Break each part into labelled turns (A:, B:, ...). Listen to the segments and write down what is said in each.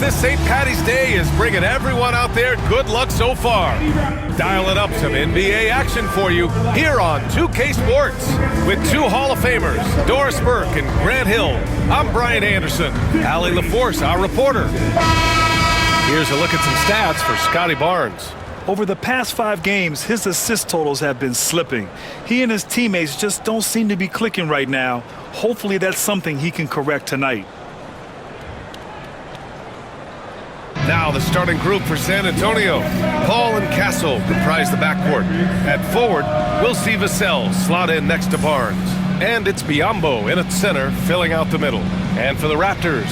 A: this St. Patty's Day is bringing everyone out there good luck so far. Dialing up some NBA action for you here on 2K Sports with two Hall of Famers, Doris Burke and Grant Hill. I'm Brian Anderson. Allie LaForce, our reporter. Here's a look at some stats for Scotty Barnes.
B: Over the past 5 games, his assist totals have been slipping. He and his teammates just don't seem to be clicking right now. Hopefully that's something he can correct tonight.
A: Now the starting group for San Antonio. Paul and Castle comprise the backcourt. At forward, we'll see Vassell slot in next to Barnes. And it's Biyombo in at center, filling out the middle. And for the Raptors,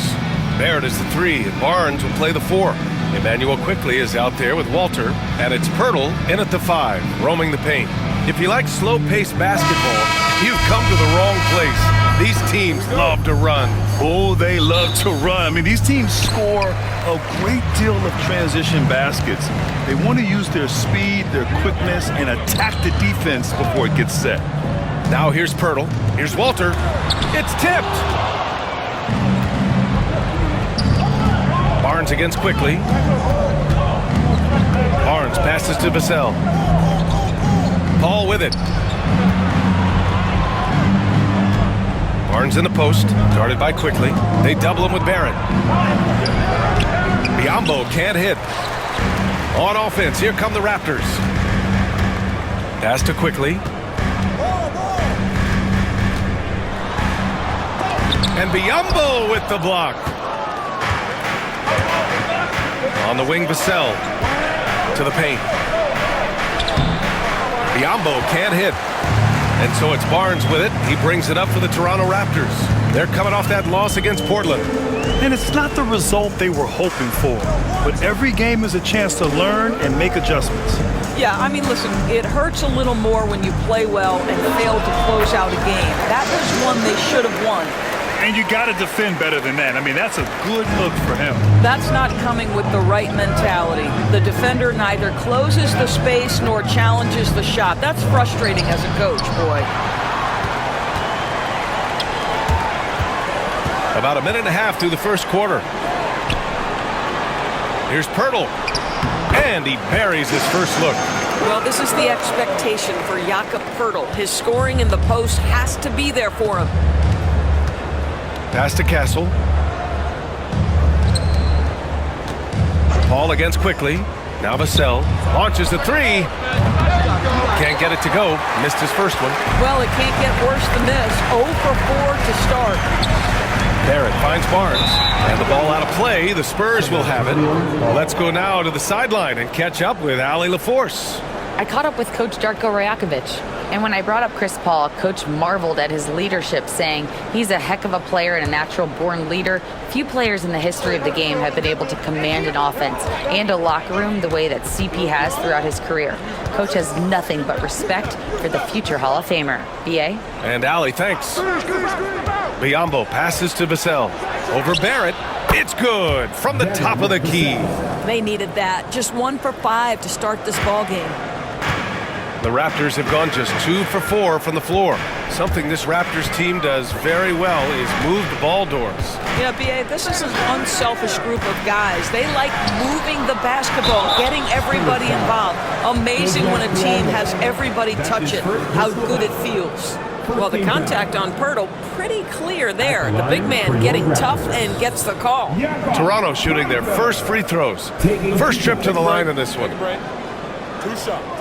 A: Barrett is the 3, and Barnes will play the 4. Emmanuel Quickley is out there with Walter, and it's Pirtle in at the 5, roaming the paint. If you like slow-paced basketball, you've come to the wrong place. These teams love to run.
B: Oh, they love to run. I mean, these teams score a great deal of transition baskets. They want to use their speed, their quickness, and attack the defense before it gets set.
A: Now here's Pirtle. Here's Walter. It's tipped. Barnes against Quickley. Barnes passes to Vassell. Paul with it. Barnes in the post, guarded by Quickley. They double him with Barrett. Biyombo can't hit. On offense, here come the Raptors. Pass to Quickley. And Biyombo with the block. On the wing, Vassell to the paint. Biyombo can't hit. And so it's Barnes with it. He brings it up for the Toronto Raptors. They're coming off that loss against Portland.
B: And it's not the result they were hoping for. But every game is a chance to learn and make adjustments.
C: Yeah, I mean, listen, it hurts a little more when you play well and fail to close out a game. That was one they should have won.
B: And you got to defend better than that. I mean, that's a good look for him.
C: That's not coming with the right mentality. The defender neither closes the space nor challenges the shot. That's frustrating as a coach, boy.
A: About a minute and a half through the first quarter. Here's Pirtle. And he buries his first look.
C: Well, this is the expectation for Jakob Pirtle. His scoring in the post has to be there for him.
A: Pass to Castle. Paul against Quickley. Now Vassell launches the 3. Can't get it to go. Missed his first one.
C: Well, it can't get worse than this. 0 for 4 to start.
A: Barrett finds Barnes. And the ball out of play. The Spurs will have it. Let's go now to the sideline and catch up with Allie LaForce.
D: I caught up with Coach Darko Rajakovic. And when I brought up Chris Paul, Coach marveled at his leadership, saying he's a heck of a player and a natural-born leader. Few players in the history of the game have been able to command an offense and a locker room the way that CP has throughout his career. Coach has nothing but respect for the future Hall of Famer. B.A.?
A: And Allie, thanks. Biyombo passes to Vassell. Over Barrett. It's good from the top of the key.
C: They needed that. Just 1 for 5 to start this ball game.
A: The Raptors have gone just 2 for 4 from the floor. Something this Raptors team does very well is move the ball doors.
C: Yeah, B.A., this is an unselfish group of guys. They like moving the basketball, getting everybody involved. Amazing when a team has everybody touch it, how good it feels. Well, the contact on Pirtle, pretty clear there. The big man getting tough and gets the call.
A: Toronto shooting their first free throws. First trip to the line in this one.
E: 2 shots.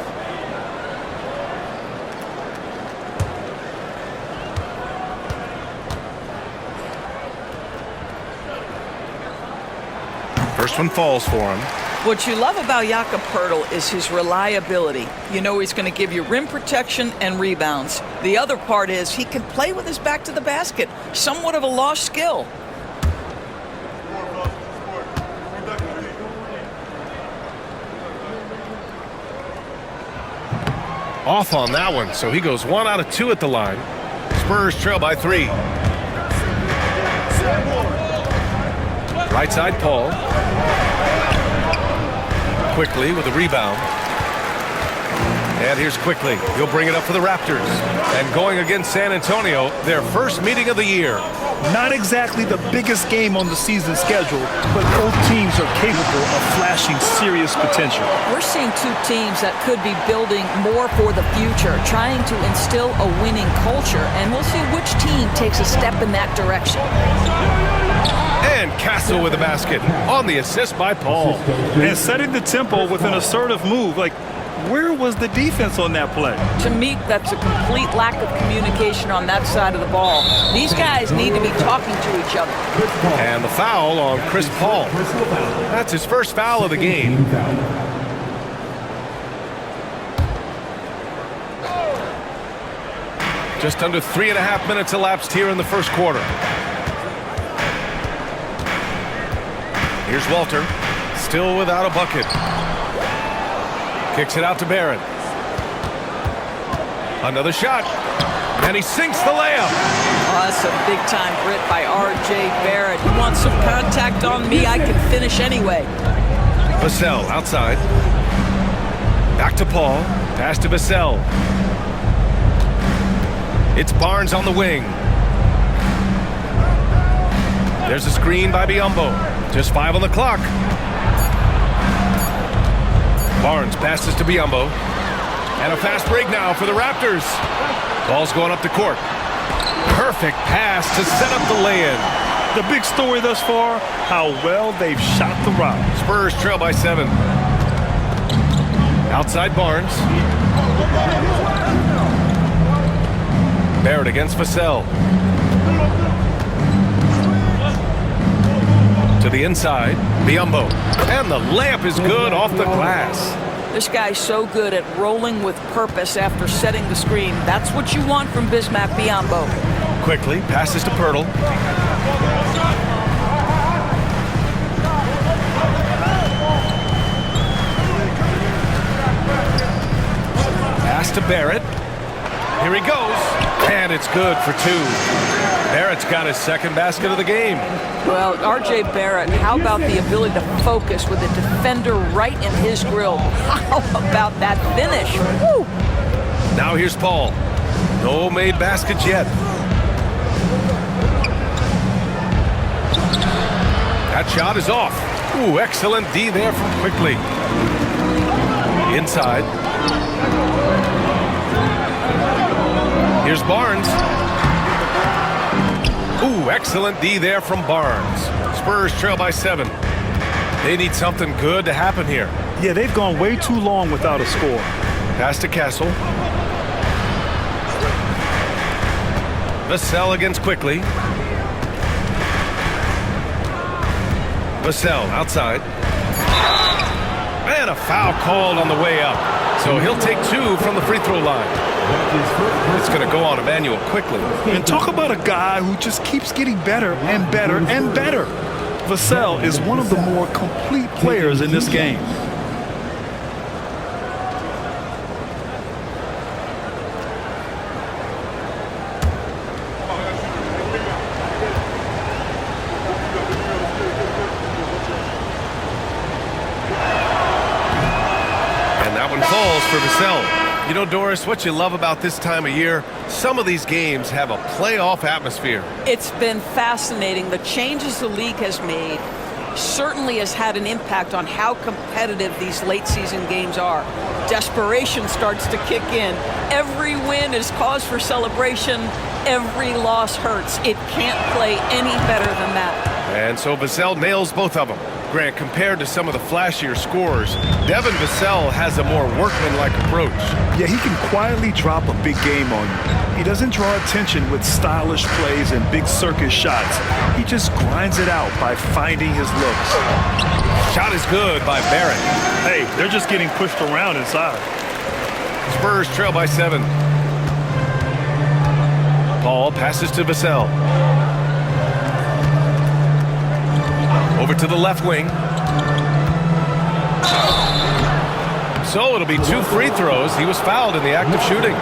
A: First one falls for him.
C: What you love about Jakob Pirtle is his reliability. You know he's going to give you rim protection and rebounds. The other part is he can play with his back to the basket. Somewhat of a lost skill.
A: Off on that one, so he goes 1 out of 2 at the line. Spurs trail by 3. Right side, Paul. Quickly with a rebound. And here's quickly. He'll bring it up for the Raptors. And going against San Antonio, their first meeting of the year.
B: Not exactly the biggest game on the season schedule, but both teams are capable of flashing serious potential.
C: We're seeing two teams that could be building more for the future, trying to instill a winning culture, and we'll see which team takes a step in that direction.
A: And Castle with the basket on the assist by Paul.
B: And setting the tempo with an assertive move. Like, where was the defense on that play?
C: To me, that's a complete lack of communication on that side of the ball. These guys need to be talking to each other.
A: And the foul on Chris Paul. That's his first foul of the game. Just under 3.5 minutes elapsed here in the first quarter. Here's Walter, still without a bucket. Kicks it out to Barrett. Another shot. And he sinks the layup.
C: Oh, that's a big-time grit by R.J. Barrett. You want some contact on me, I can finish anyway.
A: Vassell outside. Back to Paul. Pass to Vassell. It's Barnes on the wing. There's a screen by Biyombo. Just 5 on the clock. Barnes passes to Biyombo. And a fast break now for the Raptors. Ball's going up the court. Perfect pass to set up the lay-in.
B: The big story thus far, how well they've shot the rock.
A: Spurs trail by 7. Outside Barnes. Barrett against Vassell. To the inside, Biyombo. And the layup is good off the glass.
C: This guy's so good at rolling with purpose after setting the screen. That's what you want from Bismack Biyombo.
A: Quickly, passes to Pirtle. Pass to Barrett. Here he goes. And it's good for 2. Barrett's got his second basket of the game.
C: Well, R.J. Barrett, how about the ability to focus with a defender right in his grill? How about that finish? Woo!
A: Now here's Paul. No made baskets yet. That shot is off. Ooh, excellent D there from Quickly. Inside. Here's Barnes. Ooh, excellent D there from Barnes. Spurs trail by 7. They need something good to happen here.
B: Yeah, they've gone way too long without a score.
A: Pass to Castle. Vassell against Quickly. Vassell outside. And a foul called on the way up. So he'll take 2 from the free throw line. It's going to go on Emmanuel Quickly.
B: And talk about a guy who just keeps getting better and better and better. Vassell is one of the more complete players in this game.
A: And that one falls for Vassell. You know, Doris, what you love about this time of year, some of these games have a playoff atmosphere.
C: It's been fascinating. The changes the league has made certainly has had an impact on how competitive these late season games are. Desperation starts to kick in. Every win is cause for celebration. Every loss hurts. It can't play any better than that.
A: And so Vassell nails both of them. Grant, compared to some of the flashier scorers, Devin Vassell has a more workmanlike approach.
B: Yeah, he can quietly drop a big game on you. He doesn't draw attention with stylish plays and big circus shots. He just grinds it out by finding his looks.
A: Shot is good by Barrett.
B: Hey, they're just getting pushed around inside.
A: Spurs trail by 7. Paul passes to Vassell. Over to the left wing. So it'll be 2 free throws. He was fouled in the act of shooting.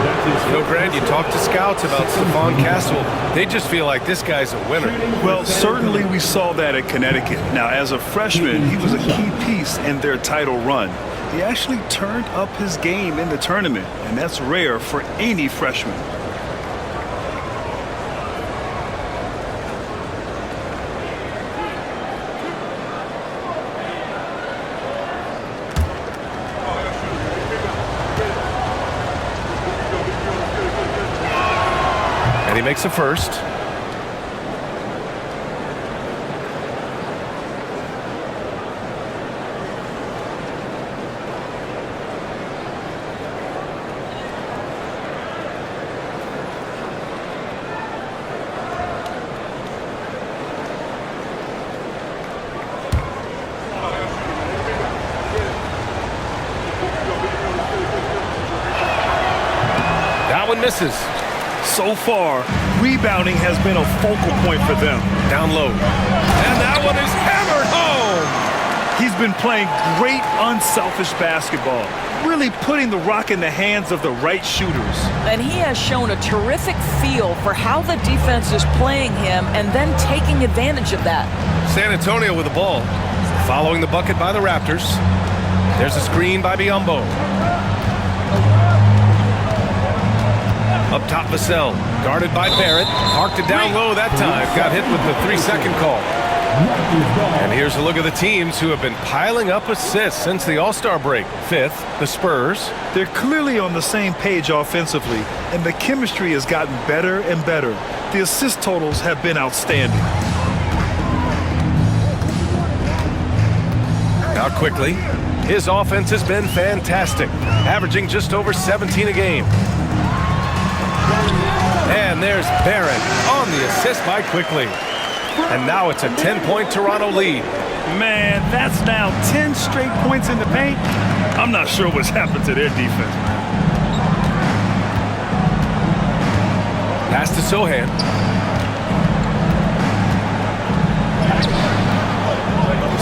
A: You know, Grant, you talk to scouts about Stephon Castle. They just feel like this guy's a winner.
B: Well, certainly we saw that at Connecticut. Now, as a freshman, he was a key piece in their title run. He actually turned up his game in the tournament, and that's rare for any freshman.
A: And he makes a first. That one misses.
B: So far, rebounding has been a focal point for them.
A: Down low. And that one is hammered home.
B: He's been playing great unselfish basketball, really putting the rock in the hands of the right shooters.
C: And he has shown a terrific feel for how the defense is playing him and then taking advantage of that.
A: San Antonio with the ball. Following the bucket by the Raptors. There's a screen by Biyombo. Up top, Vassell, guarded by Barrett. Parked it down low that time. Got hit with the 3-second call. And here's a look at the teams who have been piling up assists since the All-Star break. Fifth, the Spurs.
B: They're clearly on the same page offensively, and the chemistry has gotten better and better. The assist totals have been outstanding.
A: Now quickly, his offense has been fantastic, averaging just over 17 a game. And there's Barrett on the assist by Quickly. And now it's a 10-point Toronto lead.
B: Man, that's now 10 straight points in the paint. I'm not sure what's happened to their defense.
A: Pass to Sohan.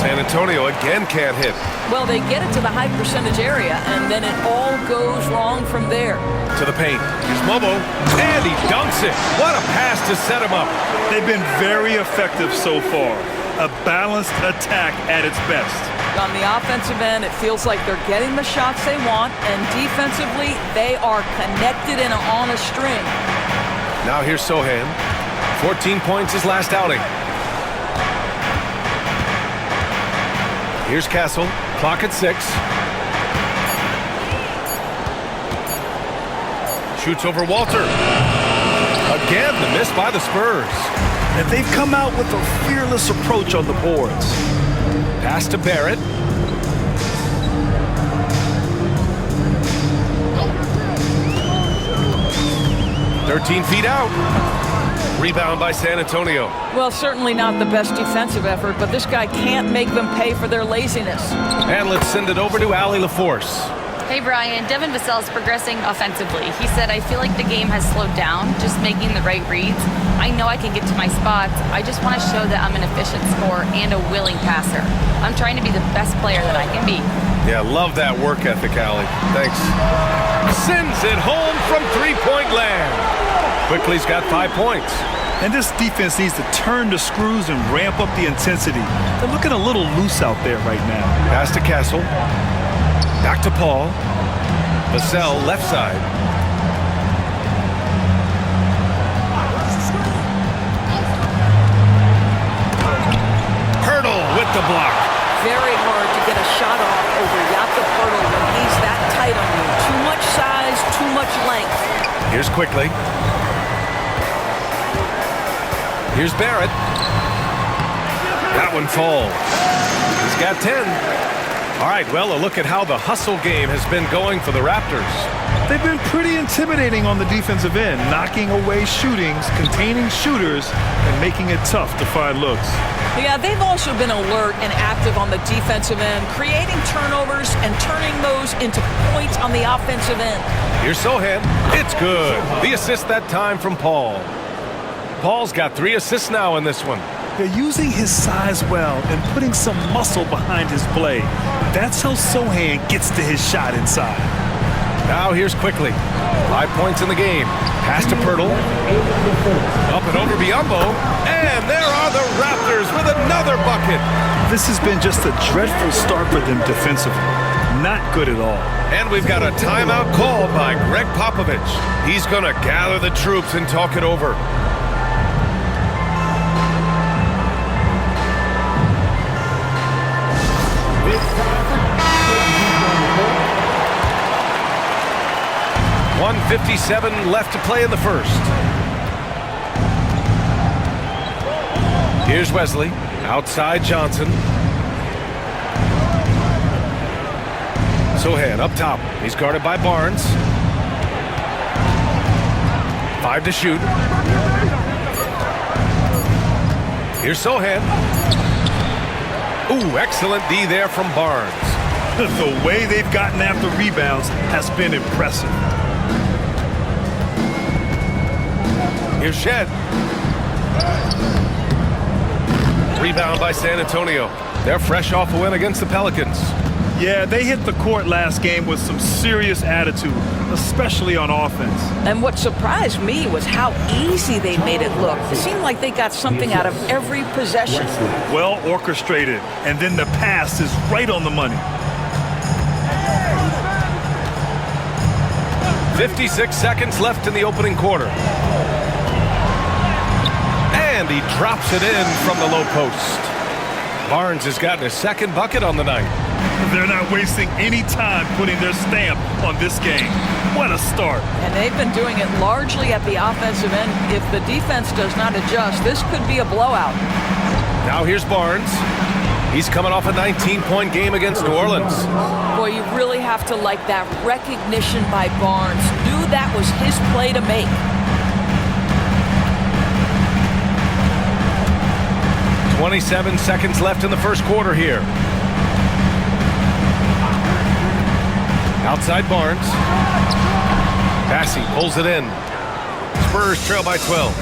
A: San Antonio again can't hit.
C: Well, they get it to the high percentage area, and then it all goes wrong from there.
A: To the paint. Here's Mobo, and he dunks it. What a pass to set him up.
B: They've been very effective so far. A balanced attack at its best.
C: On the offensive end, it feels like they're getting the shots they want, and defensively, they are connected and on a string.
A: Now here's Sohan. 14 points his last outing. Here's Castle. Clock at 6. Shoots over Walter. Again, the miss by the Spurs.
B: And they've come out with a fearless approach on the boards.
A: Pass to Barrett. "13 feet out." Rebound by San Antonio.
C: Well, certainly not the best defensive effort, but this guy can't make them pay for their laziness.
A: And let's send it over to Allie LaForce.
D: Hey, Brian, Devin Vassell is progressing offensively. He said, I feel like the game has slowed down, just making the right reads. I know I can get to my spots. I just want to show that I'm an efficient scorer and a willing passer. I'm trying to be the best player that I can be.
A: Yeah, love that work ethic, Allie. Thanks. Sends it home from three-point land. Quickly's got 5 points.
B: And this defense needs to turn the screws and ramp up the intensity. They're looking a little loose out there right now.
A: Pass to Castle. Back to Paul. Vassell, left side. Hurdle with the block.
C: Very hard to get a shot off over Jakob Hurdle when he's that tight on you. Too much size, too much length.
A: Here's Quickly. Here's Barrett. That one falls. He's got 10. All right, well, a look at how the hustle game has been going for the Raptors.
B: They've been pretty intimidating on the defensive end, knocking away shootings, containing shooters, and making it tough to find looks.
C: Yeah, they've also been alert and active on the defensive end, creating turnovers and turning those into points on the offensive end.
A: Here's Sohan. It's good. The assist that time from Paul. Paul's got 3 assists now in this one.
B: They're using his size well and putting some muscle behind his play. That's how Sohan gets to his shot inside.
A: Now here's Quickly. 5 points in the game. Pass to Pirtle. Up and over Biombo. And there are the Raptors with another bucket.
B: This has been just a dreadful start for them defensively. Not good at all.
A: And we've got a timeout called by Greg Popovich. He's going to gather the troops and talk it over. .157 left to play in the first. Here's Wesley. Outside Johnson. Sohan up top. He's guarded by Barnes. 5 to shoot. Here's Sohan. Ooh, excellent D there from Barnes.
B: The way they've gotten after rebounds has been impressive.
A: Here's Shed. Rebound by San Antonio. They're fresh off a win against the Pelicans.
B: Yeah, they hit the court last game with some serious attitude, especially on offense.
C: And what surprised me was how easy they made it look. It seemed like they got something out of every possession.
B: Well orchestrated, and then the pass is right on the money.
A: 56 seconds left in the opening quarter. And he drops it in from the low post. Barnes has gotten his second bucket on the night.
B: They're not wasting any time putting their stamp on this game. What a start.
C: And they've been doing it largely at the offensive end. If the defense does not adjust, this could be a blowout.
A: Now here's Barnes. He's coming off a 19-point game against New Orleans.
C: Boy, you really have to like that recognition by Barnes. Knew that was his play to make.
A: .27 seconds left in the first quarter here. Outside Barnes. Passy pulls it in. Spurs trail by 12.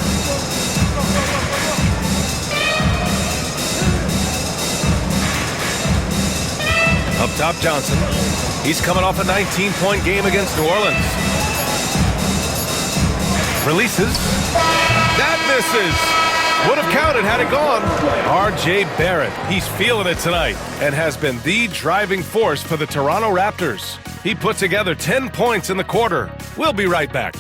A: Up top Johnson. He's coming off a 19-point game against New Orleans. Releases. That misses. Would have counted had it gone. R.J. Barrett, he's feeling it tonight and has been the driving force for the Toronto Raptors. He put together 10 points in the quarter. We'll be right back.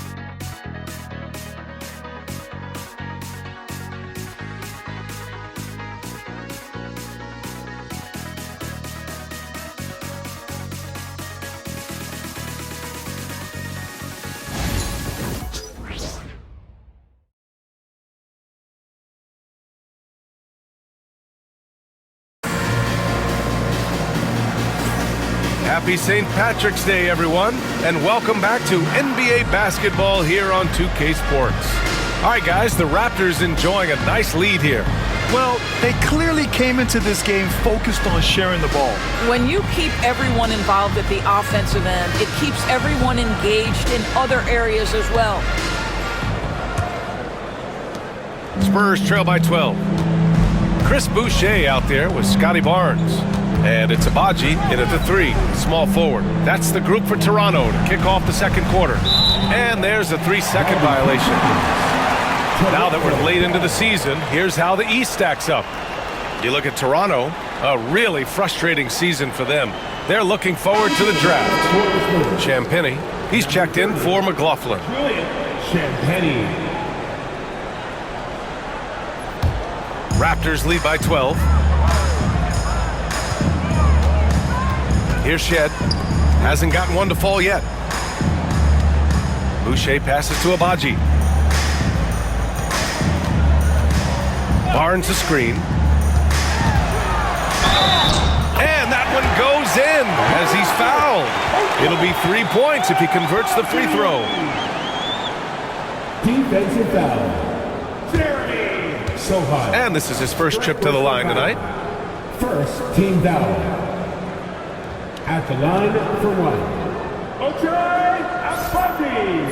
A: Happy St. Patrick's Day, everyone, and welcome back to NBA basketball here on 2K Sports. All right, guys, the Raptors enjoying a nice lead here.
B: Well, they clearly came into this game focused on sharing the ball.
C: When you keep everyone involved at the offensive end, it keeps everyone engaged in other areas as well.
A: Spurs trail by 12. Chris Boucher out there with Scotty Barnes. And it's Abaji in at the 3, small forward. That's the group for Toronto to kick off the second quarter. And there's a 3-second violation. Now that we're late into the season, here's how the East stacks up. You look at Toronto, a really frustrating season for them. They're looking forward to the draft. Champagny, he's checked in for McLaughlin.
F: Champagny.
A: Raptors lead by 12. Here's Shed. Hasn't gotten one to fall yet. Boucher passes to Abaji. Barnes a screen. And that one goes in as he's fouled. It'll be 3 points if he converts the free throw.
F: Defensive foul. Jeremy Sohan.
A: And this is his first trip to the line tonight.
F: First team foul. At the line for one. Okay, Abaji.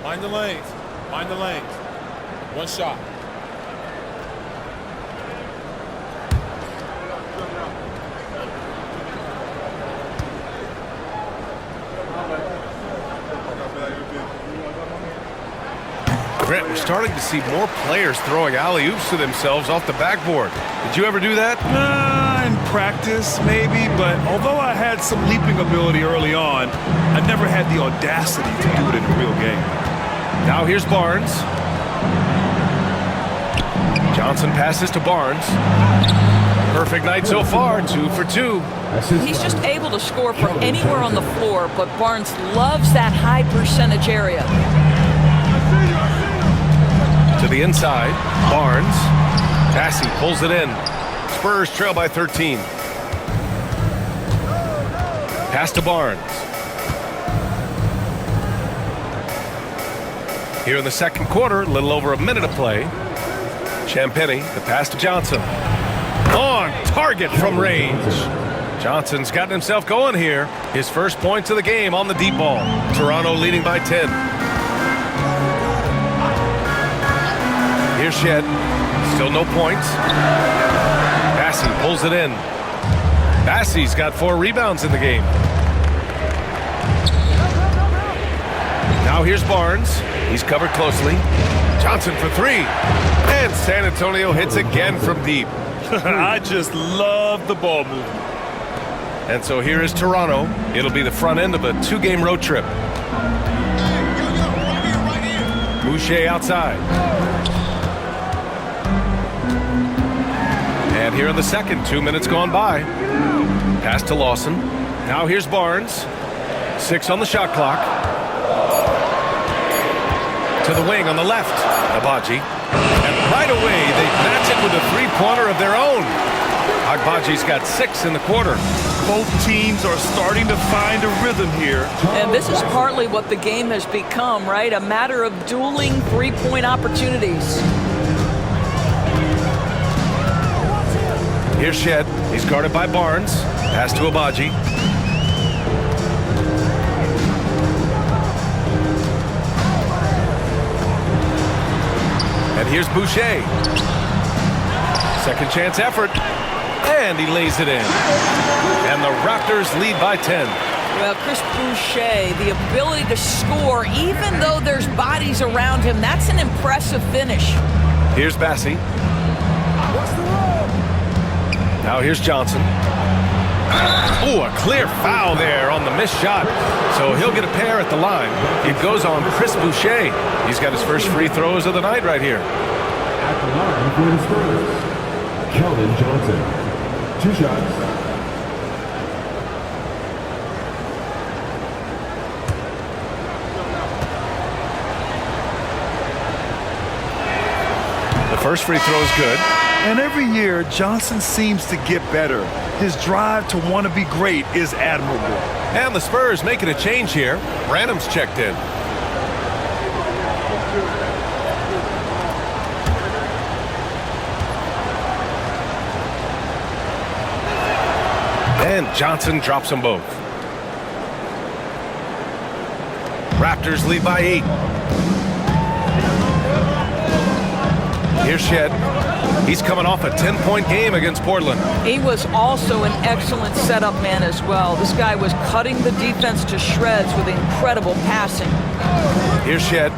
E: Find the lanes. Mind the lanes. One shot.
A: Grant, we're starting to see more players throwing alley-oops to themselves off the backboard. Did you ever do that?
B: In practice, maybe, but although I had some leaping ability early on, I never had the audacity to do it in a real game.
A: Now here's Barnes. Johnson passes to Barnes. Perfect night so far, 2 for 2.
C: He's just able to score from anywhere on the floor, but Barnes loves that high percentage area.
A: To the inside, Barnes. Bassey pulls it in. Spurs trail by 13. Pass to Barnes. Here in the second quarter, a little over a minute of play. Champagny, the pass to Johnson. On target from range. Johnson's gotten himself going here. His first points of the game on the deep ball. Toronto leading by 10. Here's Shed. Still no points. Bassey pulls it in. Bassey's got 4 rebounds in the game. Now here's Barnes. He's covered closely. Johnson for 3. And San Antonio hits again from deep.
B: I just love the ball movement.
A: And so here is Toronto. It'll be the front end of a 2-game road trip. Boucher outside. And here in the second, 2 minutes gone by. Pass to Lawson. Now here's Barnes. 6 on the shot clock. To the wing on the left. Agbaji. And right away, they match it with a 3-pointer of their own. Agbaji's got 6 in the quarter.
B: Both teams are starting to find a rhythm here.
C: And this is partly what the game has become, right? A matter of dueling 3-point opportunities.
A: Here's Shed. He's guarded by Barnes. Pass to Agbaji. And here's Boucher. Second chance effort. And he lays it in. And the Raptors lead by 10.
C: Well, Chris Boucher, the ability to score even though there's bodies around him, that's an impressive finish.
A: Here's Bassey. Now here's Johnson. Oh, a clear foul there on the missed shot. So he'll get a pair at the line. It goes on Chris Boucher. He's got his first free throws of the night right here.
F: At the line for the Spurs, Keldon Johnson. 2 shots.
A: The first free throw is good.
B: And every year, Johnson seems to get better. His drive to want to be great is admirable.
A: And the Spurs making a change here. Branham's checked in. And Johnson drops them both. Raptors lead by 8. Here's Shed. He's coming off a 10-point game against Portland.
C: He was also an excellent setup man as well. This guy was cutting the defense to shreds with incredible passing.
A: Here's Shed.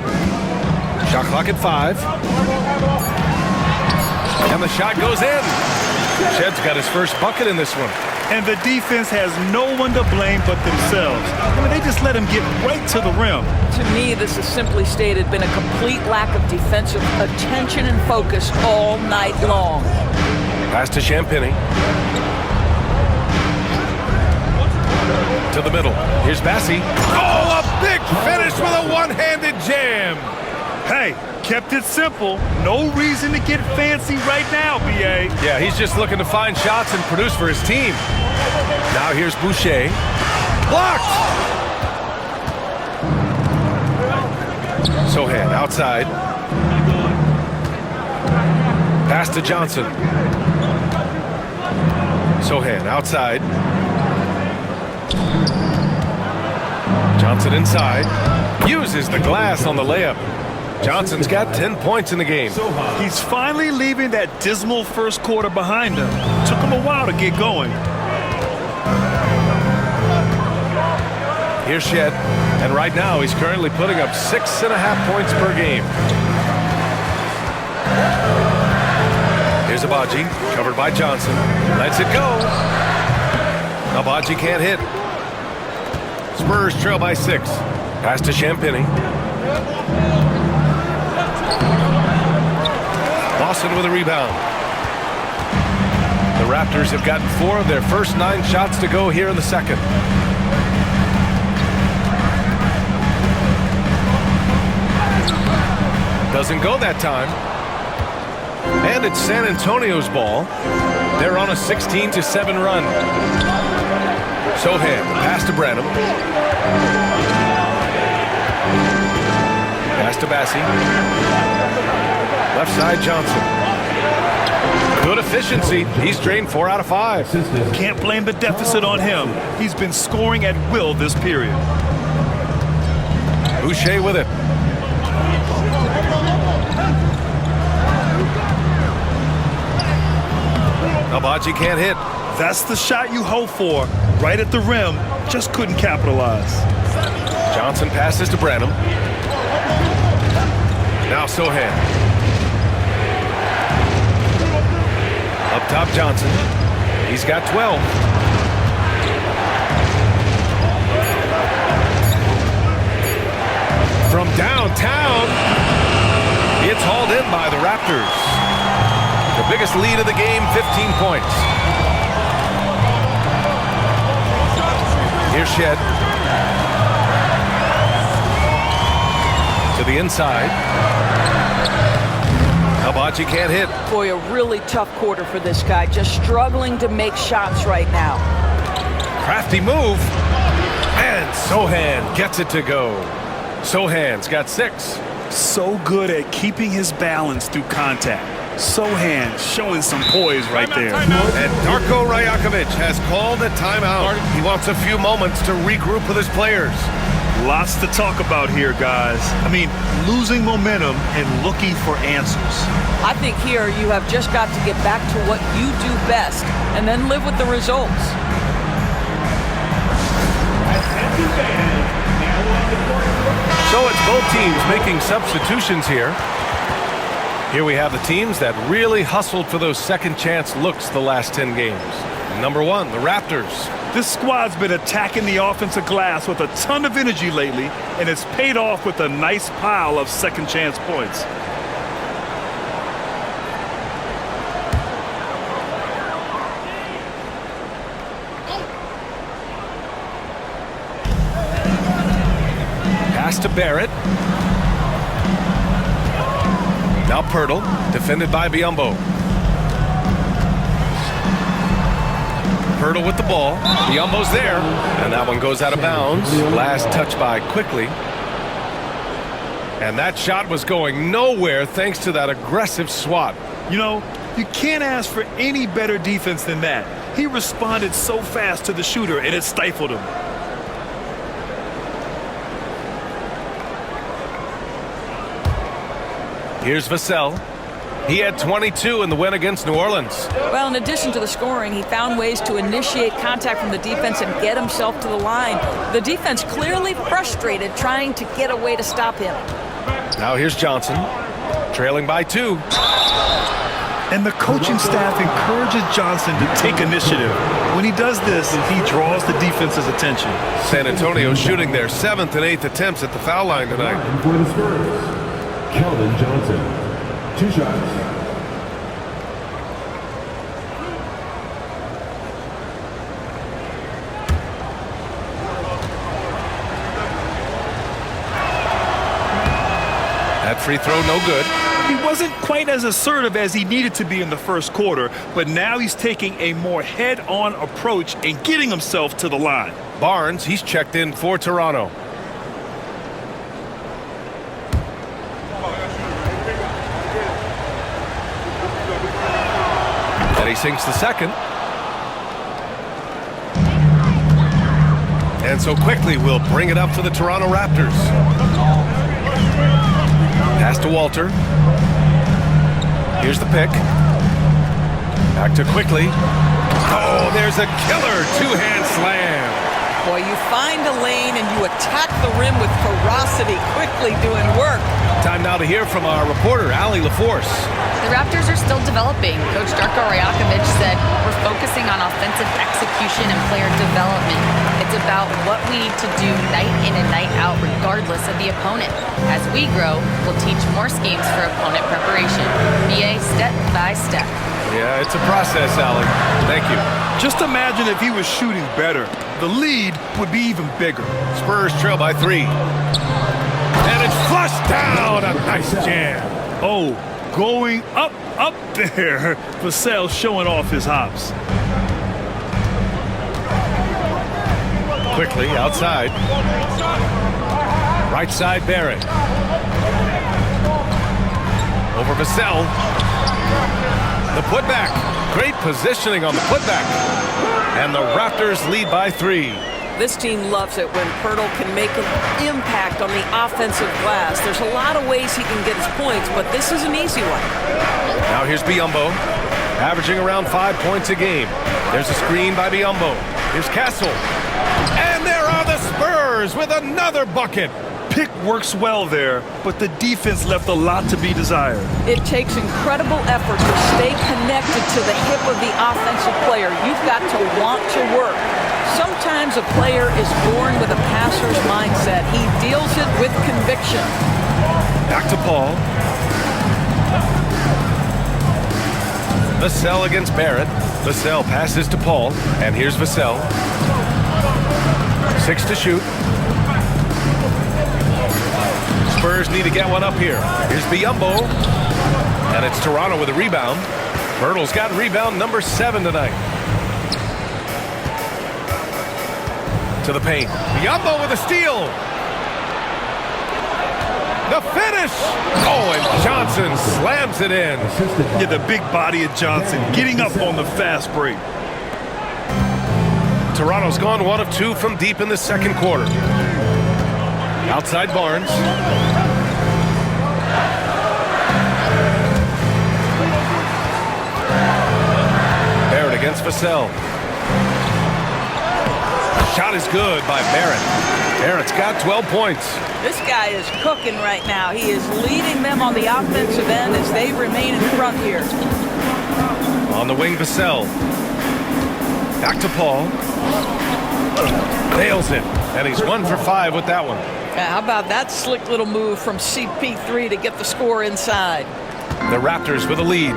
A: Shot clock at 5. And the shot goes in. Shed's got his first bucket in this one.
B: And the defense has no one to blame but themselves. I mean, they just let him get right to the rim.
C: To me, this is simply stated been a complete lack of defensive attention and focus all night long.
A: Pass to Champagny. To the middle. Here's Bassey. Oh, a big finish with a one-handed jam.
B: Hey, kept it simple. No reason to get fancy right now, B.A.
A: Yeah, he's just looking to find shots and produce for his team. Now here's Boucher. Blocked! Sohan outside. Pass to Johnson. Sohan outside. Johnson inside. Uses the glass on the layup. Johnson's got 10 points in the game.
B: He's finally leaving that dismal first quarter behind him. Took him a while to get going.
A: Here's Shed, and right now he's currently putting up 6.5 points per game. Here's Agbaji, covered by Johnson. Lets it go. Agbaji can't hit. Spurs trail by 6. Pass to Champagny. Lawson with a rebound. The Raptors have gotten 4 of their first 9 shots to go here in the second. Doesn't go that time. And it's San Antonio's ball. They're on a 16-7 run. Sohan, pass to Branham. Pass to Bassi. Left side, Johnson. Good efficiency. He's drained 4 out of 5.
B: Can't blame the deficit on him. He's been scoring at will this period.
A: Boucher with it. Agbaji can't hit.
B: That's the shot you hope for. Right at the rim. Just couldn't capitalize.
A: Johnson passes to Branham. Now Sohan. Up top, Johnson. He's got 12. From downtown, it's hauled in by the Raptors. The biggest lead of the game, 15 points. Here's Shed. To the inside. Agbaji can't hit.
C: Boy, a really tough quarter for this guy. Just struggling to make shots right now.
A: Crafty move. And Sohan gets it to go. Sohan's got 6.
B: So good at keeping his balance through contact. Sohan showing some poise right there.
A: And Darko Rajakovic has called a timeout. He wants a few moments to regroup with his players.
B: Lots to talk about here, guys. I mean, losing momentum and looking for answers.
C: I think here you have just got to get back to what you do best and then live with the results.
A: So it's both teams making substitutions here. Here we have the teams that really hustled for those second chance looks the last 10 games. Number 1, the Raptors.
B: This squad's been attacking the offensive glass with a ton of energy lately, and it's paid off with a nice pile of second chance points.
A: Pass to Barrett. Now Pirtle, defended by Biyombo. Pirtle with the ball. Biyombo's there, and that one goes out of bounds. Last touch by Quickly. And that shot was going nowhere thanks to that aggressive swat.
B: You know, you can't ask for any better defense than that. He responded so fast to the shooter, and it stifled him.
A: Here's Vassell. He had 22 in the win against New Orleans.
C: Well, in addition to the scoring, he found ways to initiate contact from the defense and get himself to the line. The defense clearly frustrated trying to get a way to stop him.
A: Now here's Johnson, trailing by 2.
B: And the coaching staff encourages Johnson to take initiative. When he does this, he draws the defense's attention.
A: San Antonio shooting their 7th and 8th attempts at the foul line tonight.
F: For the Spurs, Keldon Johnson, 2 shots.
A: That free throw no good.
B: He wasn't quite as assertive as he needed to be in the first quarter, but now he's taking a more head-on approach and getting himself to the line.
A: Barnes, he's checked in for Toronto. And he sinks the second. And so Quickly will bring it up for the Toronto Raptors. Pass to to Walter. Here's the pick. Back to Quickly. Oh, there's a killer two-hand slam.
C: Boy, you find a lane and you attack the rim with ferocity, quickly doing work.
A: Time now to hear from our reporter, Allie LaForce.
D: The Raptors are still developing. Coach Darko Rajakovic said, we're focusing on offensive execution and player development. It's about what we need to do night in and night out, regardless of the opponent. As we grow, we'll teach more schemes for opponent preparation. BA step by step.
A: Yeah, it's a process, Allie. Thank you.
B: Just imagine if he was shooting better. The lead would be even bigger.
A: Spurs trail by 3. And it's flushed down. A nice jam.
B: Oh, going up there. Vassell showing off his hops.
A: Quickly outside. Right side, Barrett. Over Vassell. The putback. Great positioning on the putback. And the Raptors lead by 3.
C: This team loves it when Pirtle can make an impact on the offensive glass. There's a lot of ways he can get his points, but this is an easy one.
A: Now here's Biyombo, averaging around 5 points a game. There's a screen by Biyombo. Here's Castle. And there are the Spurs with another bucket.
B: Pick works well there, but the defense left a lot to be desired.
C: It takes incredible effort to stay connected to the hip of the offensive player. You've got to want to work. Sometimes a player is born with a passer's mindset. He deals it with conviction.
A: Back to Paul. Vassell against Barrett. Vassell passes to Paul. And here's Vassell. 6 to shoot. Spurs need to get one up here. Here's Biyombo. And it's Toronto with a rebound. Pirtle's got rebound number 7 tonight. To the paint. Biyombo with a steal. The finish. Oh, and Johnson slams it in.
B: Yeah, the big body of Johnson getting up on the fast break.
A: Toronto's gone 1 of 2 from deep in the second quarter. Outside Barnes. Barrett against Vassell. Shot is good by Barrett. Barrett's got 12 points.
C: This guy is cooking right now. He is leading them on the offensive end as they remain in front here.
A: On the wing, Vassell. Back to Paul. Nails it. And he's 1 for 5 with that one.
C: How about that slick little move from CP3 to get the score inside?
A: The Raptors with a lead.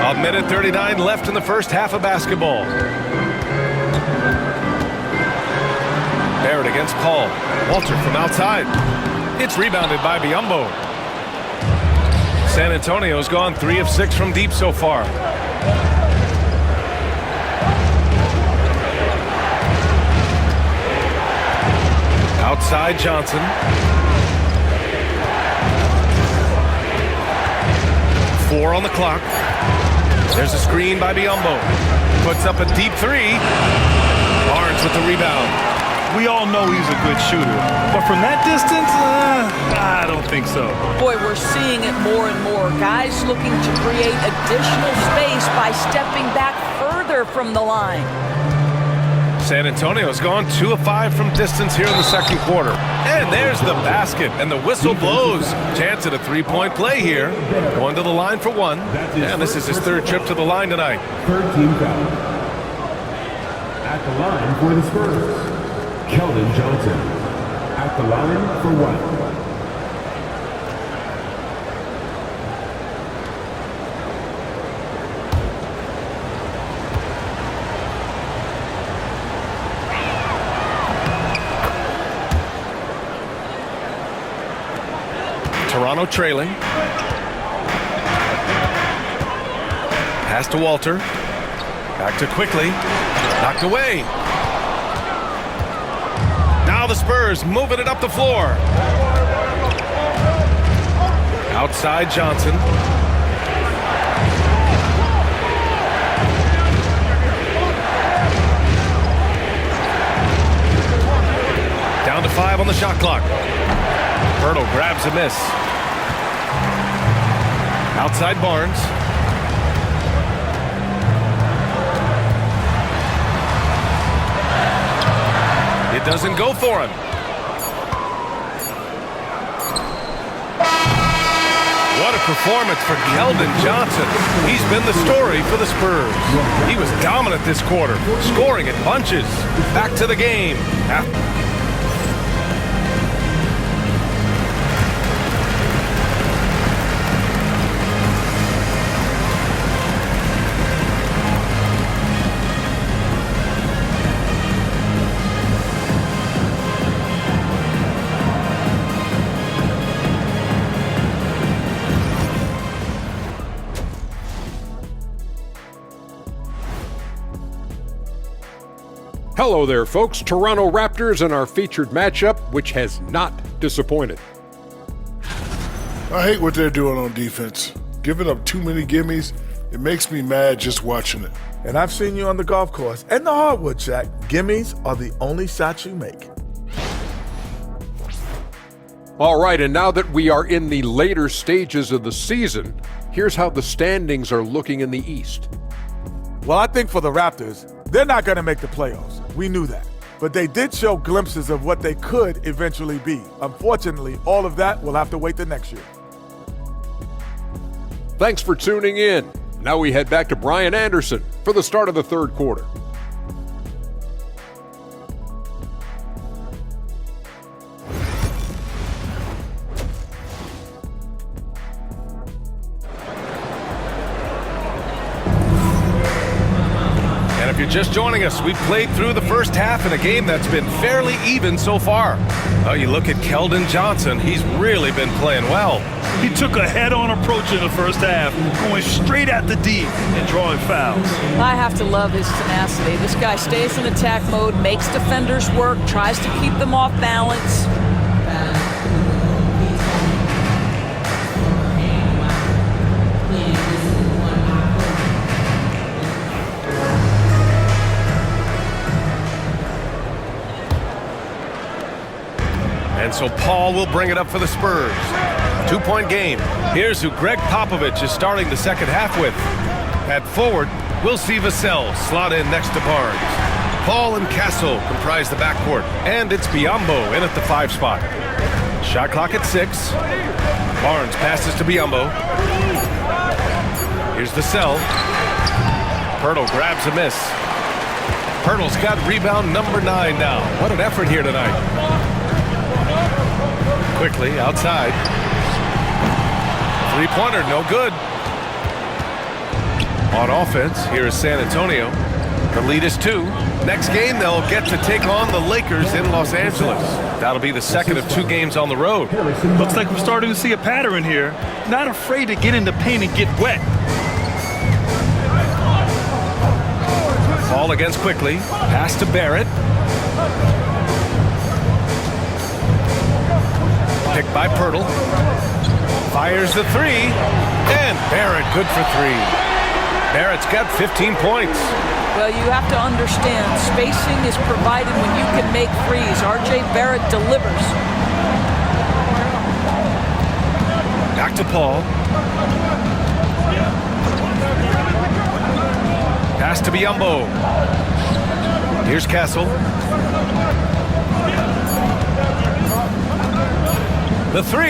A: A minute 39 left in the first half of basketball. Barrett against Paul. Walter from outside. It's rebounded by Biyombo. San Antonio's gone 3 of 6 from deep so far. Outside Johnson. 4 on the clock. There's a screen by Biyombo. Puts up a deep 3. Barnes with the rebound.
B: We all know he's a good shooter, but from that distance, I don't think so.
C: Boy, we're seeing it more and more. Guys looking to create additional space by stepping back further from the line.
A: San Antonio's gone 2 of 5 from distance here in the second quarter. And there's the basket, and the whistle blows. Chance at a 3-point play here. Going to the line for 1. And this is his 3rd trip to the line tonight.
F: 3rd team foul. At the line for the Spurs, Keldon Johnson. At the line for 1.
A: Toronto trailing. Pass to Walter. Back to Quickly. Knocked away. Now the Spurs moving it up the floor. Outside Johnson. Down to 5 2:45 on the shot clock. Pirtle grabs a miss. Outside Barnes. It doesn't go for him. What a performance for Keldon Johnson. He's been the story for the Spurs. He was dominant this quarter, scoring in bunches. Back to the game.
G: Hello there, folks. Toronto Raptors in our featured matchup, which has not disappointed.
H: I hate what they're doing on defense. Giving up too many gimmies, it makes me mad just watching it.
I: And I've seen you on the golf course and the hardwood, Shaq. Gimmies are the only shots you make.
G: All right, and now that we are in the later stages of the season, here's how the standings are looking in the East.
I: Well, I think for the Raptors, they're not going to make the playoffs. We knew that. But they did show glimpses of what they could eventually be. Unfortunately, all of that will have to wait till next year.
G: Thanks for tuning in. Now we head back to Brian Anderson for the start of the third quarter.
A: If you're just joining us, we've played through the first half in a game that's been fairly even so far. Oh, you look at Keldon Johnson, he's really been playing well.
B: He took a head-on approach in the first half, going straight at the D and drawing fouls.
C: I have to love his tenacity. This guy stays in attack mode, makes defenders work, tries to keep them off balance.
A: And so Paul will bring it up for the Spurs. 2-point game. Here's who Greg Popovich is starting the second half with. At forward, we'll see Vassell slot in next to Barnes. Paul and Castle comprise the backcourt. And it's Biyombo in at the 5 spot. Shot clock at 6. Barnes passes to Biyombo. Here's Vassell. Pirtle grabs a miss. Pirtle's got rebound number 9 now. What an effort here tonight. Quickly outside. Three-pointer, no good. On offense, here is San Antonio. The lead is 2. Next game, they'll get to take on the Lakers in Los Angeles. That'll be the second of 2 games on the road.
B: Looks like we're starting to see a pattern here. Not afraid to get in the paint and get wet.
A: Ball against quickly. Pass to Barrett. Picked by Pirtle. Fires the 3. And Barrett good for 3. Barrett's got 15 points.
C: Well, you have to understand, spacing is provided when you can make threes. R.J. Barrett delivers.
A: Back to Paul. Pass to Biyombo. Here's Castle. The 3.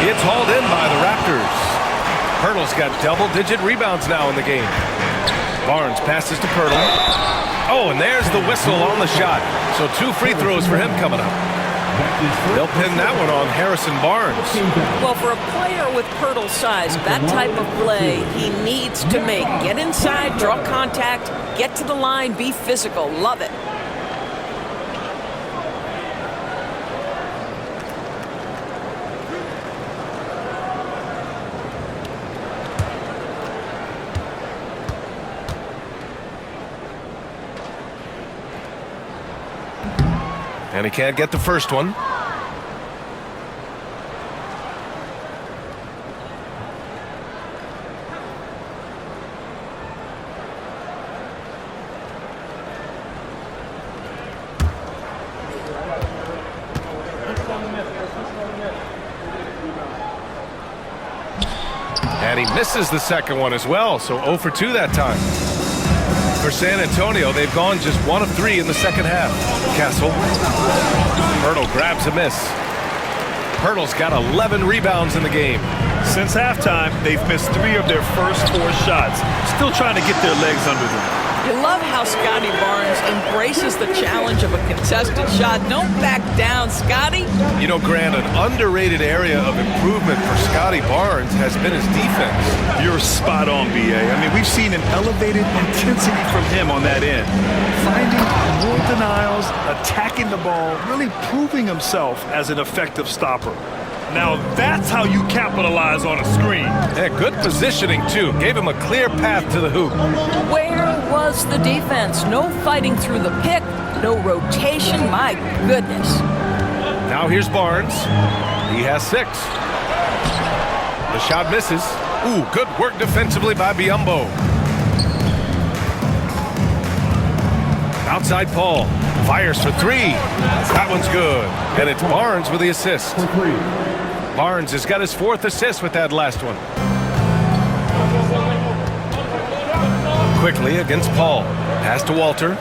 A: It's hauled in by the Raptors. Pirtle's got double-digit rebounds now in the game. Barnes passes to Pirtle. Oh, and there's the whistle on the shot. So 2 free throws for him coming up. They'll pin that one on Harrison Barnes.
C: Well, for a player with Pirtle's size, that type of play he needs to make. Get inside, draw contact, get to the line, be physical. Love it.
A: And he can't get the first one. And he misses the second one as well, so 0 for 2 that time. For San Antonio, they've gone just 1 of 3 in the second half. Castle. Hurdle grabs a miss. Hurdle's got 11 rebounds in the game.
B: Since halftime, they've missed 3 of their first 4 shots. Still trying to get their legs under them.
C: You love how Scotty Barnes embraces the challenge of a contested shot. Don't back down, Scotty.
A: You know, Grant, an underrated area of improvement for Scotty Barnes has been his defense.
B: You're spot on, B.A. I mean, we've seen an elevated intensity from him on that end. Finding more denials, attacking the ball, really proving himself as an effective stopper. Now that's how you capitalize on a screen.
A: Yeah, good positioning, too. Gave him a clear path to the hoop.
C: Where was the defense? No fighting through the pick, no rotation. My goodness.
A: Now here's Barnes. He has 6. The shot misses. Ooh, good work defensively by Biyombo. Outside Paul. Fires for 3. That one's good. And it's Barnes with the assist. Barnes has got his 4th assist with that last one. Quickly against Paul. Pass to Walter.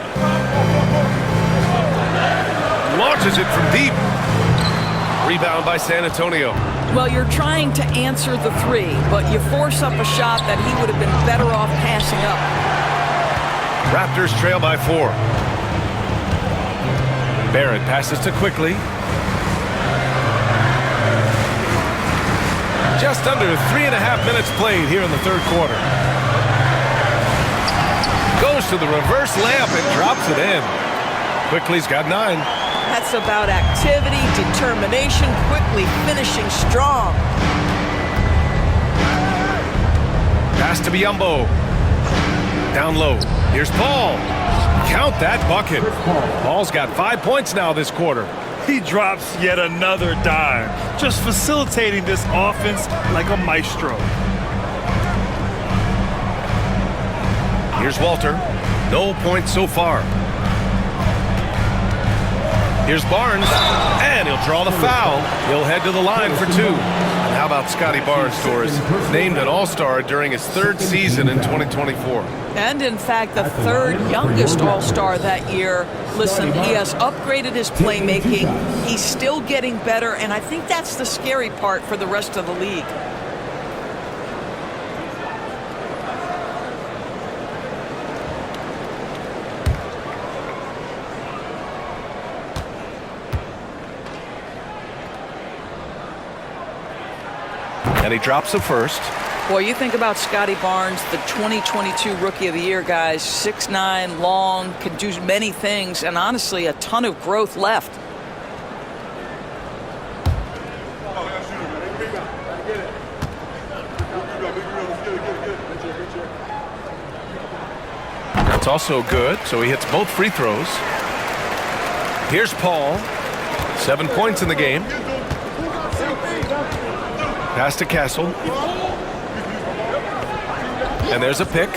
A: Launches it from deep. Rebound by San Antonio.
C: Well, you're trying to answer the 3, but you force up a shot that he would have been better off passing up.
A: Raptors trail by 4. Barrett passes to Quickly. Just under 3.5 minutes played here in the third quarter. Goes to the reverse layup and drops it in. Quickly's got 9.
C: That's about activity, determination, Quickly finishing strong.
A: Pass to Biyombo. Down low. Here's Paul. Count that bucket. Paul's got 5 points now this quarter.
B: He drops yet another dime, just facilitating this offense like a maestro.
A: Here's Walter. No points so far. Here's Barnes, and he'll draw the foul. He'll head to the line for 2. And how about Scotty Barnes, Doris? Named an All-Star during his 3rd season in 2024.
C: And in fact, the 3rd youngest All-Star that year. Listen, he has upgraded his playmaking. He's still getting better, and I think that's the scary part for the rest of the league.
A: And he drops the first.
C: Boy, you think about Scotty Barnes, the 2022 Rookie of the Year, guys. 6'9", long, can do many things, and honestly, a ton of growth left.
A: That's also good, so he hits both free throws. Here's Paul. 7 points in the game. Pass to Castle. And there's a pick.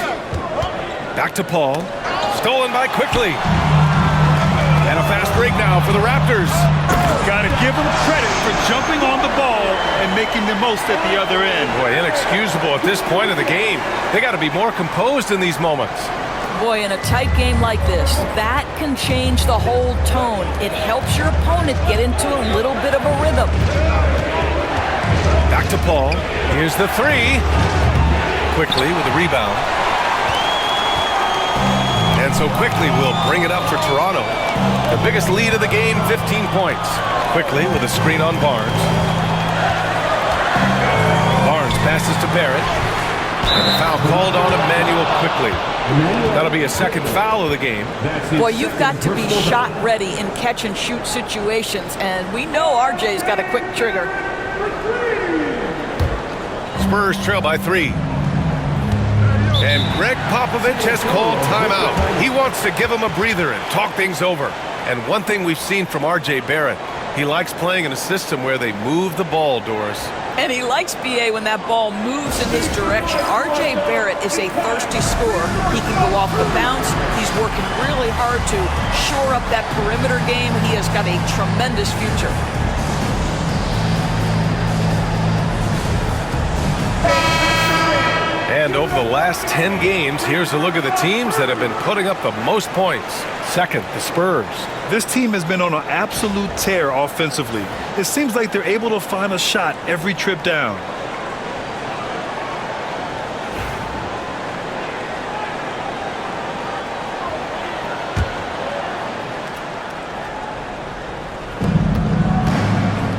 A: Back to Paul. Stolen by Quickly. And a fast break now for the Raptors.
B: Got to give them credit for jumping on the ball and making the most at the other end.
A: Boy, inexcusable at this point of the game. They got to be more composed in these moments.
C: Boy, in a tight game like this, that can change the whole tone. It helps your opponent get into a little bit of a rhythm.
A: Back to Paul. Here's the 3. Quickly with the rebound. And so Quickly will bring it up for Toronto. The biggest lead of the game, 15 points. Quickly with a screen on Barnes. Barnes passes to Barrett. And the foul called on Emmanuel Quickly. That'll be a 2nd foul of the game.
C: Boy, you've got to be shot ready in catch-and-shoot situations, and we know RJ's got a quick trigger.
A: Spurs trail by 3. And Greg Popovich has called timeout. He wants to give him a breather and talk things over. And one thing we've seen from RJ Barrett, he likes playing in a system where they move the ball, Doris.
C: And he likes BA when that ball moves in his direction. RJ Barrett is a thirsty scorer. He can go off the bounce. He's working really hard to shore up that perimeter game. He has got a tremendous future.
A: And over the last 10 games, here's a look at the teams that have been putting up the most points. Second, the Spurs.
B: This team has been on an absolute tear offensively. It seems like they're able to find a shot every trip down.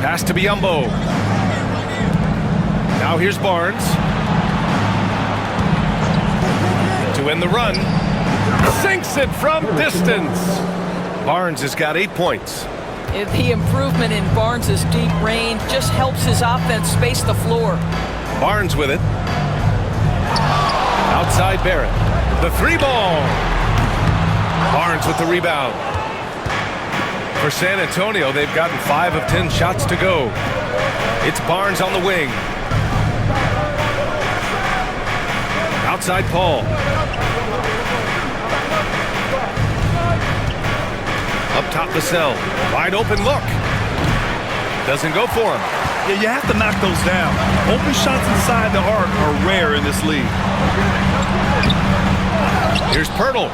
A: Pass to Biyombo. Now here's Barnes. To end the run. Sinks it from distance. Barnes has got 8 points.
C: The improvement in Barnes' deep range just helps his offense space the floor.
A: Barnes with it. Outside Barrett. The 3-ball. Barnes with the rebound. For San Antonio, they've gotten 5 of 10 shots to go. It's Barnes on the wing. Outside Paul. Up top Vassell. Wide open look. Doesn't go for him.
B: Yeah, you have to knock those down. Open shots inside the arc are rare in this league.
A: Here's Pirtle.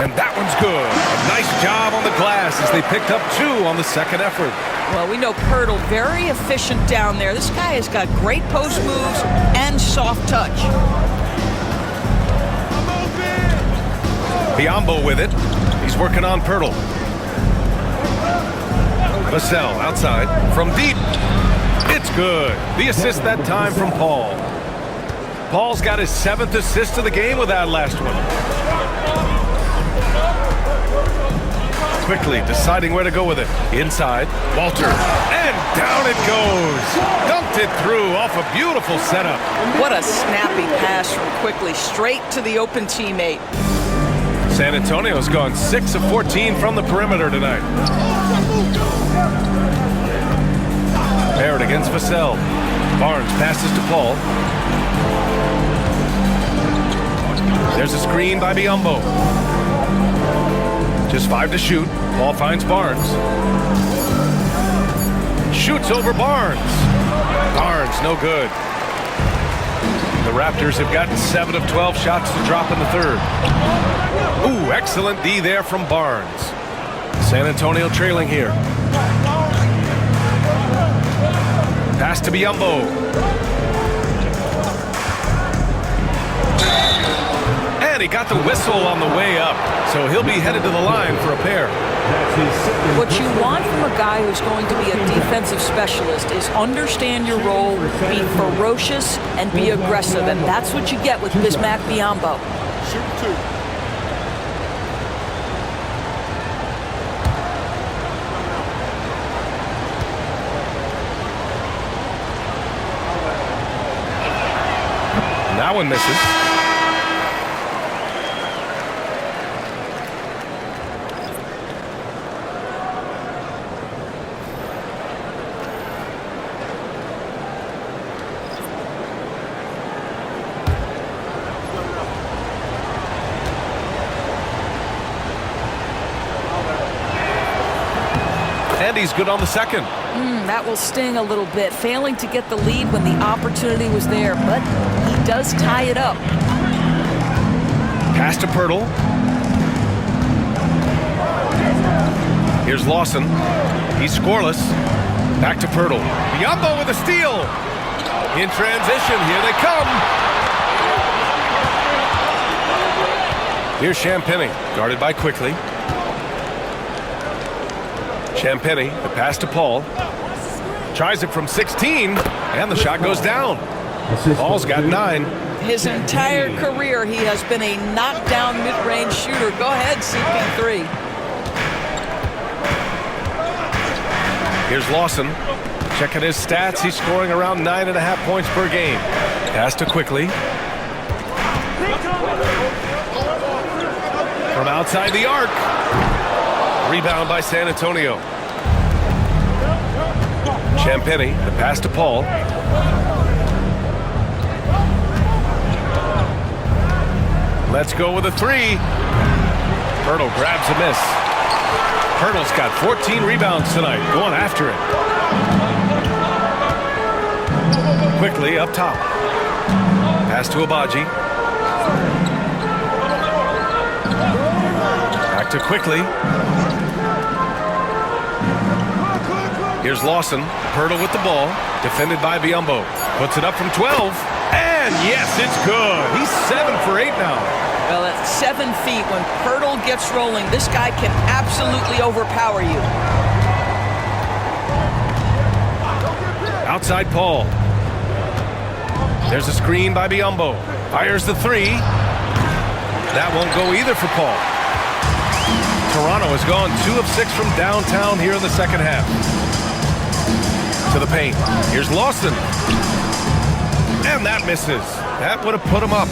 A: And that one's good. A nice job on the glass as they picked up 2 on the second effort.
C: Well, we know Pirtle very efficient down there. This guy has got great post moves and soft touch.
A: Biyombo with it. He's working on Pirtle. Vassell outside from deep. It's good. The assist that time from Paul. Paul's got his 7th assist of the game with that last one. Quickly deciding where to go with it. Inside, Walter. And down it goes. Dumped it through off a beautiful setup.
C: What a snappy pass from Quickly straight to the open teammate.
A: San Antonio's gone 6 of 14 from the perimeter tonight. Barrett against Vassell. Barnes passes to Paul. There's a screen by Biyombo. Just 5 to shoot. Paul finds Barnes. Shoots over Barnes. Barnes, no good. The Raptors have gotten 7 of 12 shots to drop in the third. Ooh, excellent D there from Barnes. San Antonio trailing here. Pass to Biyombo. And he got the whistle on the way up, so he'll be headed to the line for a pair.
C: What you want from a guy who's going to be a defensive specialist is understand your role, be ferocious, and be aggressive, and that's what you get with Bismack Biyombo.
E: Shoot 2.
A: That one misses. And he's good on the second.
C: That will sting a little bit, failing to get the lead when the opportunity was there, but he does tie it up.
A: Pass to Pirtle. Here's Lawson. He's scoreless. Back to Pirtle. Biyombo with a steal. In transition, here they come. Here's Champagnie, guarded by Quickly. Champagnie, the pass to Paul. Tries it from 16, and the shot goes down. Paul's got 9.
C: His entire career, he has been a knockdown mid-range shooter. Go ahead, CP3.
A: Here's Lawson. Checking his stats, he's scoring around 9.5 points per game. Pass to Quickly. From outside the arc. Rebound by San Antonio. Champagnie, the pass to Paul. Let's go with a 3. Pirtle grabs a miss. Pirtle's got 14 rebounds tonight, going after it. Quickly up top. Pass to Abaji. Back to Quickly. Here's Lawson. Pirtle with the ball. Defended by Biyombo. Puts it up from 12. And yes, it's good. He's 7 for 8 now.
C: Well, at 7 feet, when Pirtle gets rolling, this guy can absolutely overpower you.
A: Outside Paul. There's a screen by Biyombo. Fires the 3. That won't go either for Paul. Toronto has gone 2 of 6 from downtown here in the second half. To the paint. Here's Lawson. And that misses. That would have put him up.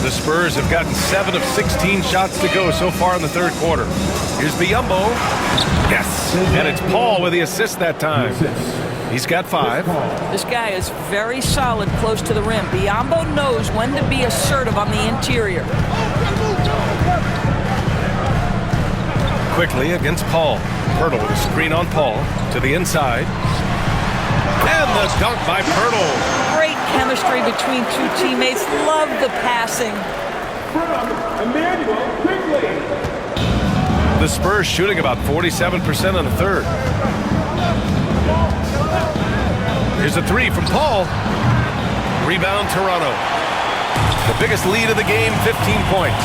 A: The Spurs have gotten 7 of 16 shots to go so far in the third quarter. Here's Biyombo. Yes. And it's Paul with the assist that time. He's got 5.
C: This guy is very solid close to the rim. Biyombo knows when to be assertive on the interior.
A: Quickly against Paul. Pirtle with a screen on Paul. To the inside. And the dunk by Pirtle.
C: Great chemistry between two teammates. Love the passing.
A: The Spurs shooting about 47% in the third. Here's a 3 from Paul. Rebound Toronto. The biggest lead of the game, 15 points.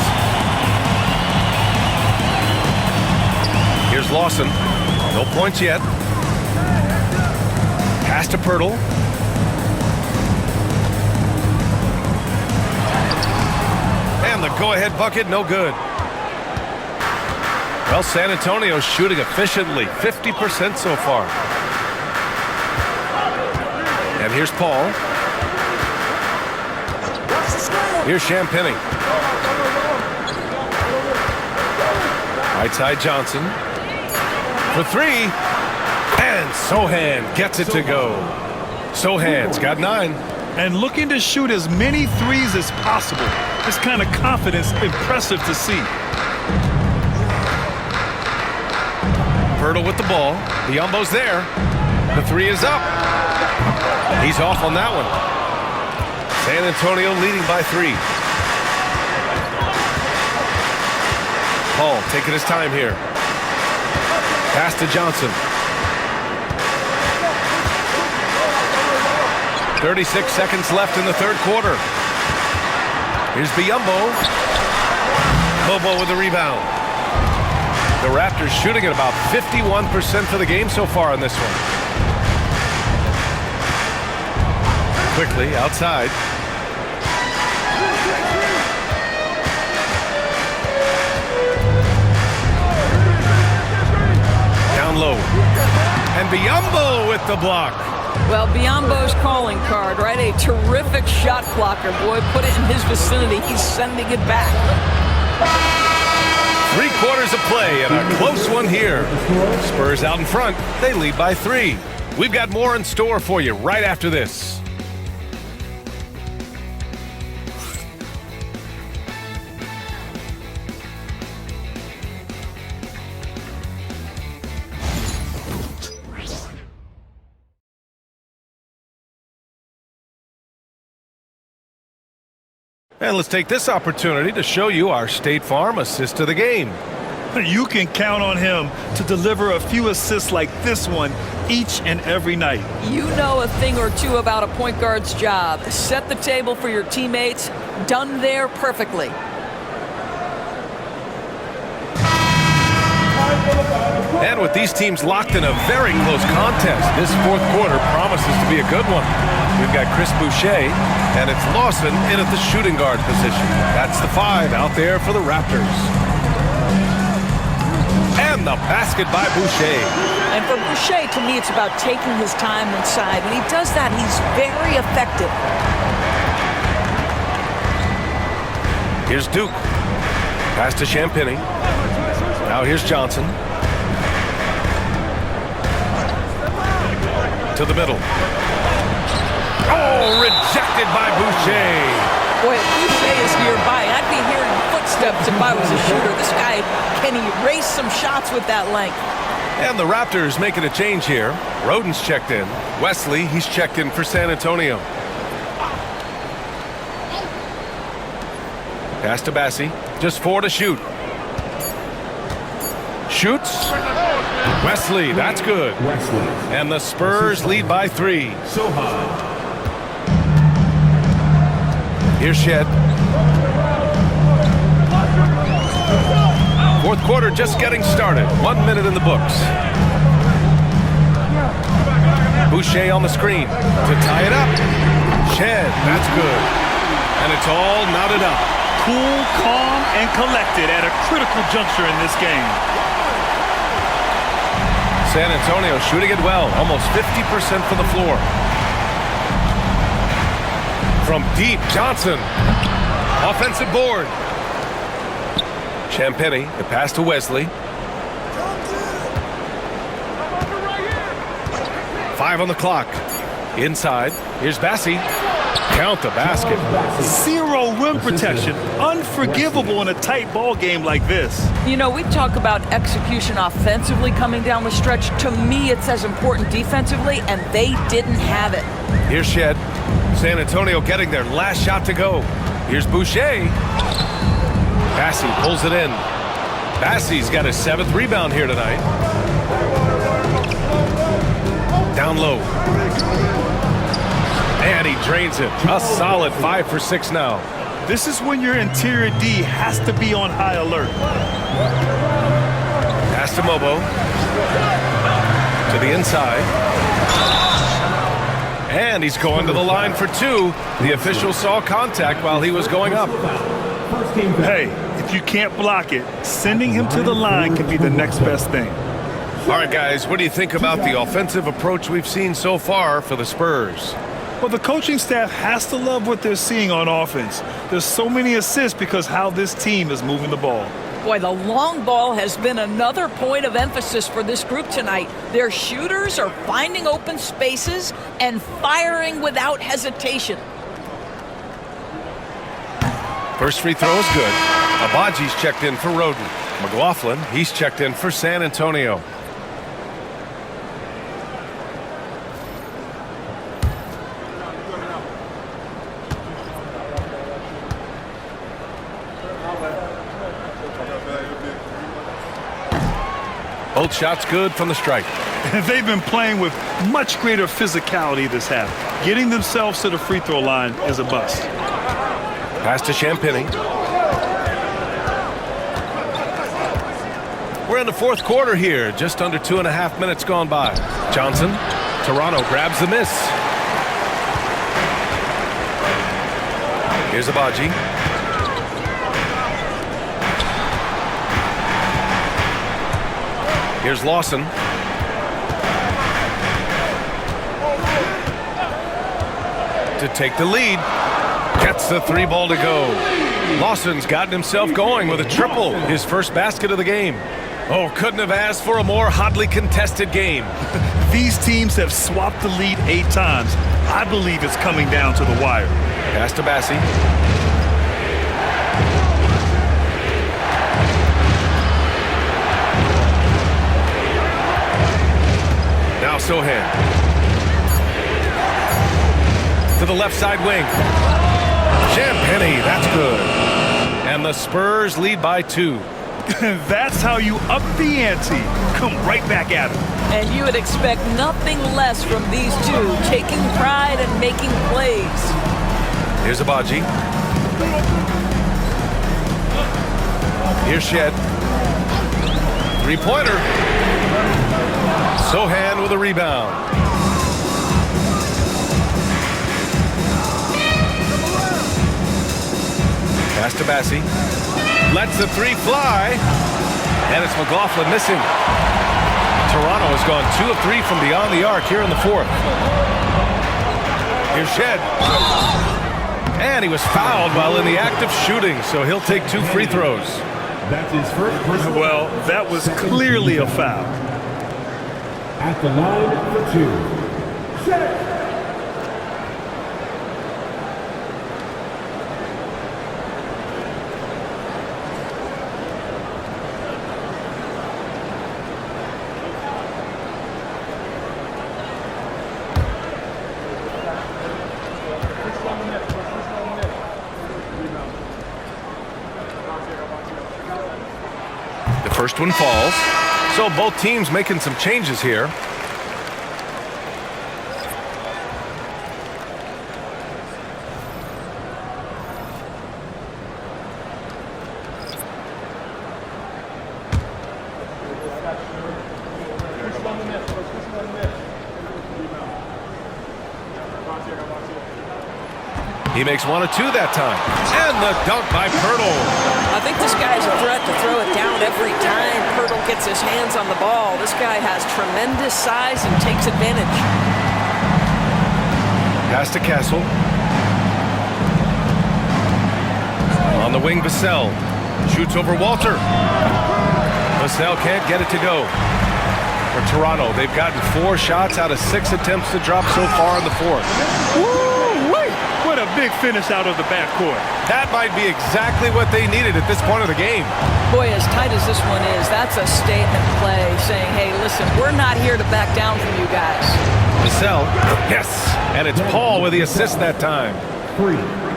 A: Here's Lawson. No points yet. Pass to Pirtle. And the go-ahead bucket, no good. Well, San Antonio's shooting efficiently, 50% so far. And here's Paul. Here's Champagny. Right side Johnson. For 3. And Sohan gets it to go. Sohan's got 9.
B: And looking to shoot as many threes as possible. This kind of confidence, impressive to see.
A: Pirtle with the ball. Biyombo's there. The 3 is up. He's off on that one. San Antonio leading by 3. Paul taking his time here. Pass to Johnson. 36 seconds left in the third quarter. Here's Biyombo. Bobo with the rebound. The Raptors shooting at about 51% for the game so far in this one. Quickly outside. Down low. And Biyombo with the block.
C: Well, Biyombo's calling card, right? A terrific shot blocker. Boy, put it in his vicinity. He's sending it back.
A: 3 quarters of play and a close one here. Spurs out in front. They lead by 3. We've got more in store for you right after this. And let's take this opportunity to show you our State Farm assist of the game.
B: You can count on him to deliver a few assists like this one each and every night.
C: You know a thing or two about a point guard's job. Set the table for your teammates. Done there perfectly.
A: And with these teams locked in a very close contest, this fourth quarter promises to be a good one. We've got Chris Boucher, and it's Lawson in at the shooting guard position. That's the 5 out there for the Raptors. And the basket by Boucher.
C: And for Boucher, to me, it's about taking his time inside. When he does that, he's very effective.
A: Here's Duke. Pass to Champagny. Now here's Johnson. To the middle. Oh, rejected by Boucher.
C: Boy, if Boucher is nearby, I'd be hearing footsteps if I was a shooter. This guy can erase some shots with that length.
A: And the Raptors making a change here. Roden's checked in. Wesley, he's checked in for San Antonio. Pass to Bassi. Just 4 to shoot. Shoots. Wesley, that's good.
F: Wesley.
A: And the Spurs lead by 3.
F: So high.
A: Here's Shed. Fourth quarter just getting started. 1 minute in the books. Boucher on the screen to tie it up. Shed, that's good. And it's all knotted up.
B: Cool, calm, and collected at a critical juncture in this game.
A: San Antonio shooting it well, almost 50% from the floor. From deep, Johnson. Offensive board. Champagny, the pass to Wesley. 5 on the clock. Inside, here's Bassi. Count the basket.
B: 0 rim protection. Unforgivable in a tight ball game like this.
C: You know, we talk about execution offensively coming down the stretch. To me, it's as important defensively, and they didn't have it.
A: Here's Shed. San Antonio getting their last shot to go. Here's Boucher. Bassi pulls it in. Bassi's got his 7th rebound here tonight. Down low. And he drains it. A solid 5 for 6 now.
B: This is when your interior D has to be on high alert.
A: Pass to Mobo. To the inside. And he's going to the line for 2. The official saw contact while he was going up.
B: Hey, if you can't block it, sending him to the line can be the next best thing.
A: All right, guys, what do you think about the offensive approach we've seen so far for the Spurs?
B: Well, the coaching staff has to love what they're seeing on offense. There's so many assists because how this team is moving the ball.
C: Boy, the long ball has been another point of emphasis for this group tonight. Their shooters are finding open spaces and firing without hesitation.
A: First free throw is good. Abaji's checked in for Roden. McLaughlin, he's checked in for San Antonio. Both shots good from the stripe.
B: They've been playing with much greater physicality this half. Getting themselves to the free throw line is a bust.
A: Pass to Champagny. We're in the fourth quarter here. Just under 2.5 minutes gone by. Johnson. Toronto grabs the miss. Here's Abaji. Here's Lawson. To take the lead. Gets the 3 ball to go. Lawson's gotten himself going with a triple. His first basket of the game. Oh, couldn't have asked for a more hotly contested game.
B: These teams have swapped the lead 8 times. I believe it's coming down to the wire.
A: Pass to Bassi. Now Sohan. To the left side wing. Champagny, that's good. And the Spurs lead by 2.
B: That's how you up the ante. Come right back at it.
C: And you would expect nothing less from these two, taking pride and making plays.
A: Here's Abaji. Here's Shed. 3-pointer. Sohan with a rebound. Pass to Bassi. Lets the 3 fly. And it's McLaughlin missing. Toronto has gone 2 of 3 from beyond the arc here in the fourth. Here's Shed. And he was fouled while in the act of shooting, so he'll take 2 free throws.
F: That's his first personal.
B: Well, that was clearly a foul.
F: At the line for 2. Set.
A: First one falls. So both teams making some changes here. He makes 1 of 2 that time. And the dunk by Pirtle.
C: I think this guy's a threat to throw it down every time Pirtle gets his hands on the ball. This guy has tremendous size and takes advantage.
A: Pass to Castle. On the wing, Vassell. Shoots over Walter. Vassell can't get it to go. For Toronto, they've gotten 4 shots out of 6 attempts to drop so far in the fourth.
B: Woo-wee! What a big finish out of the backcourt.
A: That might be exactly what they needed at this point of the game.
C: Boy, as tight as this one is, that's a statement play saying, hey, listen, we're not here to back down from you guys.
A: Vassell, yes, and it's Paul with the assist that time.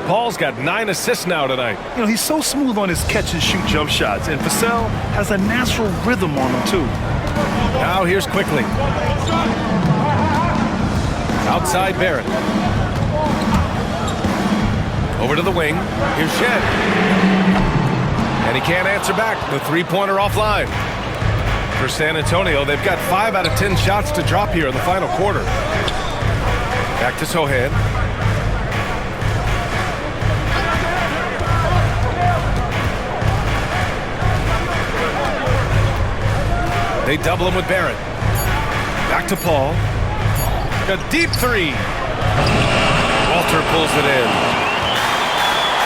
A: Paul's got 9 assists now tonight.
B: You know, he's so smooth on his catch-and-shoot jump shots, and Vassell has a natural rhythm on him, too.
A: Now here's Quickly. Outside Barrett. Over to the wing. Here's Shed. And he can't answer back. The three-pointer offline. For San Antonio, they've got 5 out of 10 shots to drop here in the final quarter. Back to Sohan. They double him with Barrett. Back to Paul. A deep 3. Walter pulls it in.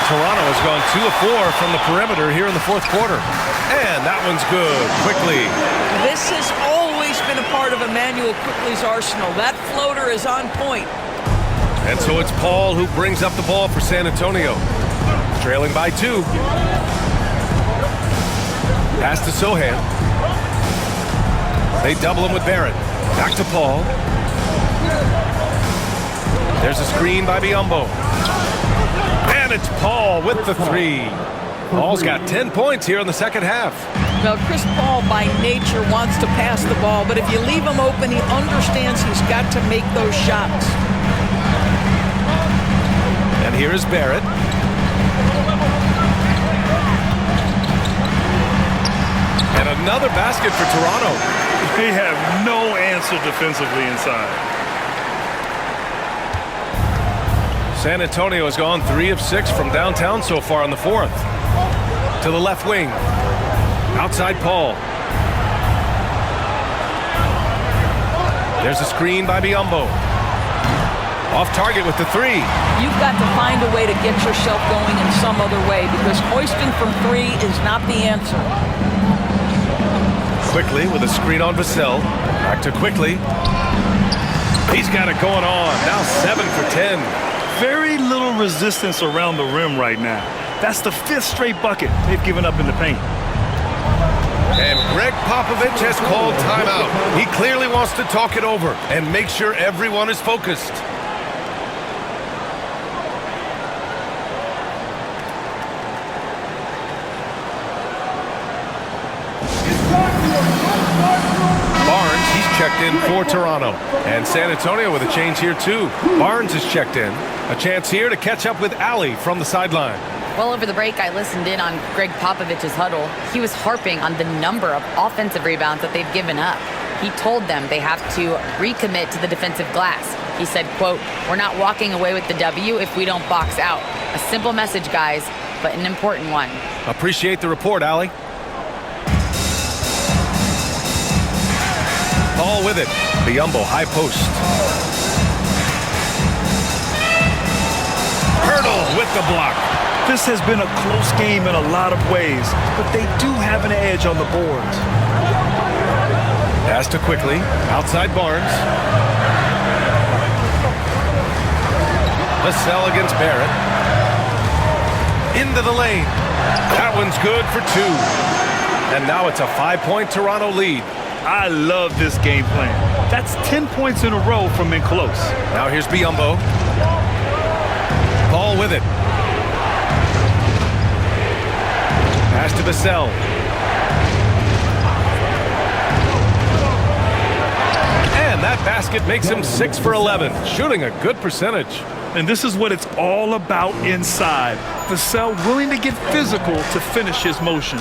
A: Toronto has gone 2 of 4 from the perimeter here in the fourth quarter. And that one's good. Quickly.
C: This has always been a part of Emmanuel Quickly's arsenal. That floater is on point.
A: And so it's Paul who brings up the ball for San Antonio. Trailing by 2. Pass to Sohan. They double him with Barrett. Back to Paul. There's a screen by Biyombo. And it's Paul with the 3. Paul's got 10 points here in the second half.
C: Well, Chris Paul by nature wants to pass the ball, but if you leave him open, he understands he's got to make those shots.
A: And here is Barrett. And another basket for Toronto.
B: They have no answer defensively inside.
A: San Antonio has gone 3 of 6 from downtown so far in the fourth. To the left wing. Outside Paul. There's a screen by Biyombo. Off target with the 3.
C: You've got to find a way to get yourself going in some other way because hoisting from 3 is not the answer.
A: Quickly with a screen on Vassell. Back to Quickly. He's got it going on. Now 7 for 10.
B: Very little resistance around the rim right now. That's the 5th straight bucket they've given up in the paint.
A: And Greg Popovich has called timeout. He clearly wants to talk it over and make sure everyone is focused. Barnes, he's checked in for Toronto. And San Antonio with a change here too. Barnes is checked in. A chance here to catch up with Allie from the sideline.
D: Well, over the break, I listened in on Greg Popovich's huddle. He was harping on the number of offensive rebounds that they've given up. He told them they have to recommit to the defensive glass. He said, quote, "We're not walking away with the W if we don't box out." A simple message, guys, but an important one.
A: Appreciate the report, Allie. Paul with it. Biyombo, high post. Hurdle with the block.
B: This has been a close game in a lot of ways, but they do have an edge on the boards.
A: Pass to Quickly. Outside Barnes. Vassell against Barrett. Into the lane. That one's good for 2. And now it's a 5-point Toronto lead.
B: I love this game plan. That's 10 points in a row from in close.
A: Now here's Biyombo. Paul with it. Pass to Vassell. basket makes him 6 for 11, shooting a good percentage.
B: And this is what it's all about inside. Vassell willing to get physical to finish his motion.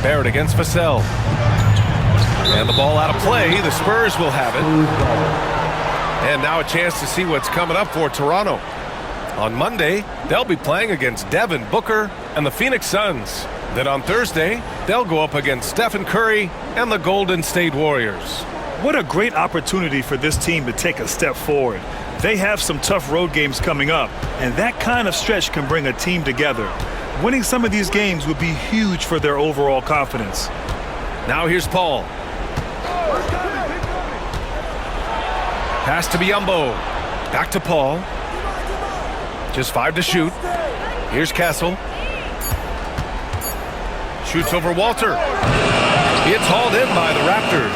A: Barrett against Vassell. And the ball out of play. The Spurs will have it. And now a chance to see what's coming up for Toronto. On Monday, they'll be playing against Devin Booker and the Phoenix Suns. Then on Thursday, they'll go up against Stephen Curry and the Golden State Warriors.
B: What a great opportunity for this team to take a step forward. They have some tough road games coming up, and that kind of stretch can bring a team together. Winning some of these games would be huge for their overall confidence.
A: Now here's Paul. Pass to Biyombo. Back to Paul. Just 5 to shoot. Here's Castle. Shoots over Walter. It's hauled in by the Raptors.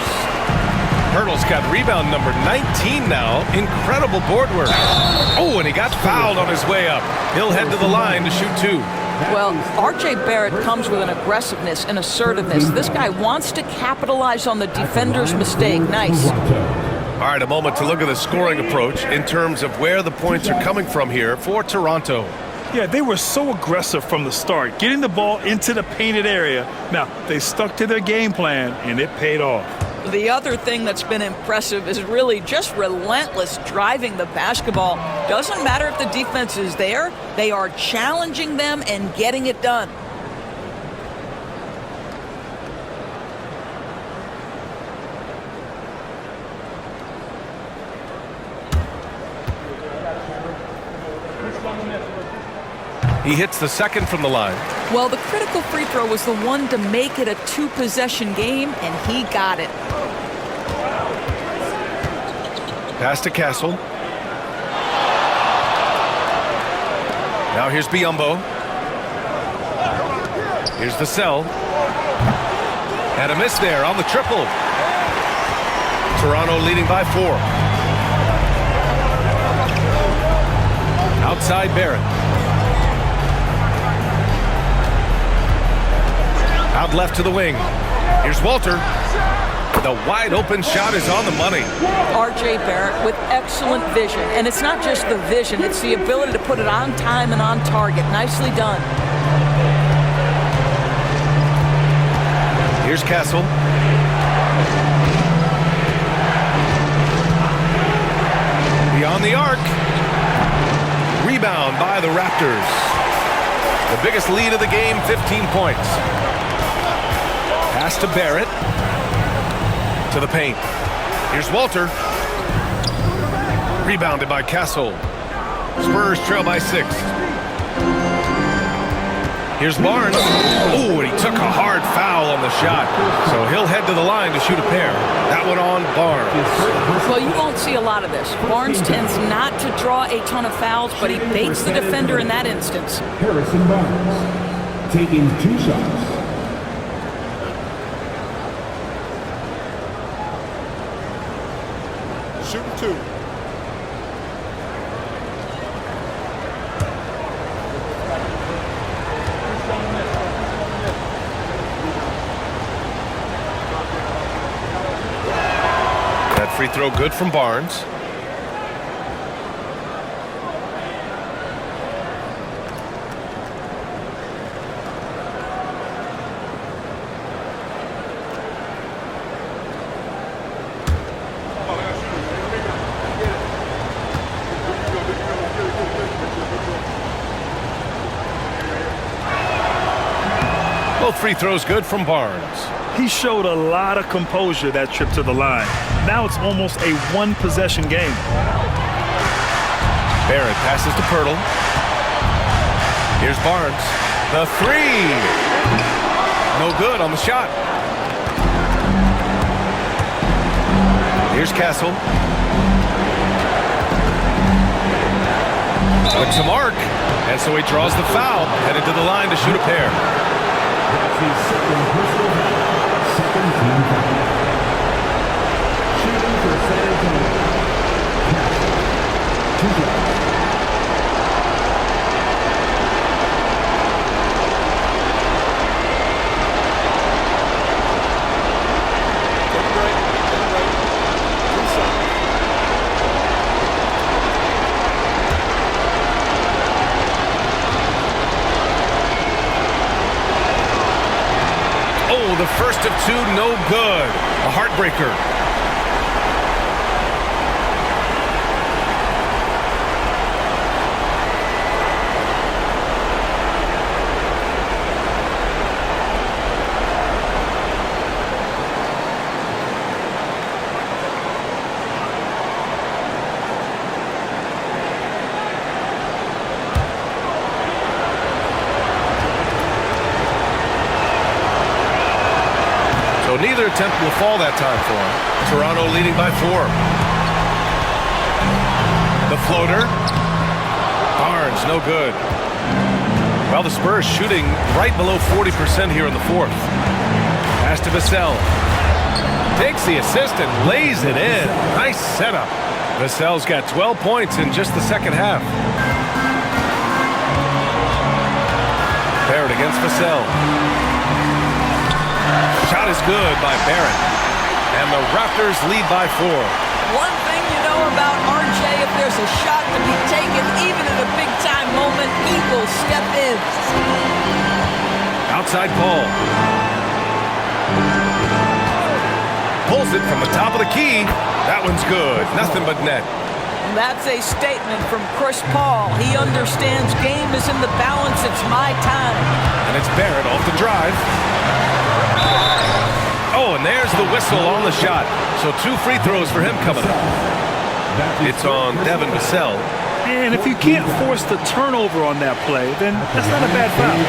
A: Hurdle's got rebound number 19 now. Incredible board work. Oh, and he got fouled on his way up. He'll head to the line to shoot 2.
C: Well, R.J. Barrett comes with an aggressiveness and assertiveness. This guy wants to capitalize on the defender's mistake. Nice.
A: All right, a moment to look at the scoring approach in terms of where the points are coming from here for Toronto.
B: Yeah, they were so aggressive from the start, getting the ball into the painted area. Now, they stuck to their game plan, and it paid off.
C: The other thing that's been impressive is really just relentless driving the basketball. Doesn't matter if the defense is there, they are challenging them and getting it done.
A: He hits the second from the line.
C: Well, the critical free throw was the one to make it a 2-possession game, and he got it.
A: Pass to Castle. Now here's Biyombo. Here's Vassell. And a miss there on the triple. Toronto leading by 4. Outside Barrett. Out left to the wing. Here's Walter. The wide open shot is on the money.
C: R.J. Barrett with excellent vision. And it's not just the vision, it's the ability to put it on time and on target. Nicely done.
A: Here's Castle. Beyond the arc. Rebound by the Raptors. The biggest lead of the game, 15 points. Pass to Barrett. To the paint. Here's Walter. Rebounded by Castle. Spurs trail by 6. Here's Barnes. Oh, and he took a hard foul on the shot. So he'll head to the line to shoot a pair. That one on Barnes.
C: Well, you won't see a lot of this. Barnes tends not to draw a ton of fouls, but he baits the defender in that instance.
F: Harrison Barnes taking 2 shots.
E: Shooting 2.
A: That free throw good from Barnes. Both free throws good from Barnes.
B: He showed a lot of composure that trip to the line. Now it's almost a 1-possession game.
A: Barrett passes to Pirtle. Here's Barnes. The 3. No good on the shot. Here's Castle. Looks a mark. And so he draws the foul. Headed to the line to shoot a pair.
F: That's his second personal foul. Second team foul. Shooting for San Antonio. 2 shots.
A: Oh, the first of two, no good. A heartbreaker. Neither attempt will fall that time for him. Toronto leading by 4. The floater. Barnes, no good. Well, the Spurs shooting right below 40% here in the fourth. Pass to Vassell. Takes the assist and lays it in. Nice setup. Vassell's got 12 points in just the second half. Barrett against Vassell. Shot is good by Barrett. And the Raptors lead by 4.
C: One thing you know about RJ, if there's a shot to be taken, even in a big-time moment, he will step in.
A: Outside Paul. Pulls it from the top of the key. That one's good. Nothing but net.
C: That's a statement from Chris Paul. He understands game is in the balance. It's my time.
A: And it's Barrett off the drive. Oh, and there's the whistle on the shot. So 2 free throws for him coming up. It's on Devin Vassell.
B: And if you can't force the turnover on that play, then that's not a bad foul.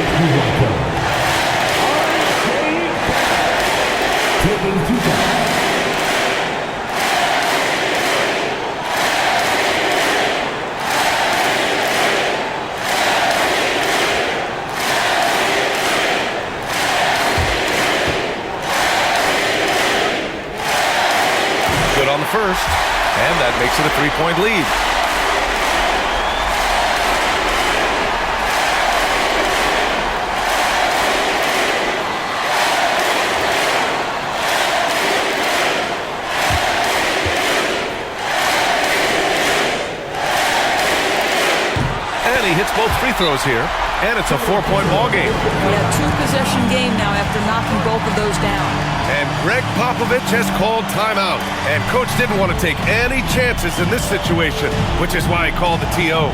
F: Taking 2 fouls.
A: On the first, and that makes it a 3-point lead. And he hits both free throws here, and it's a 4-point ball game.
C: Yeah, 2-possession game now after knocking both of those down.
A: And Greg Popovich has called timeout. And coach didn't want to take any chances in this situation, which is why he called the TO.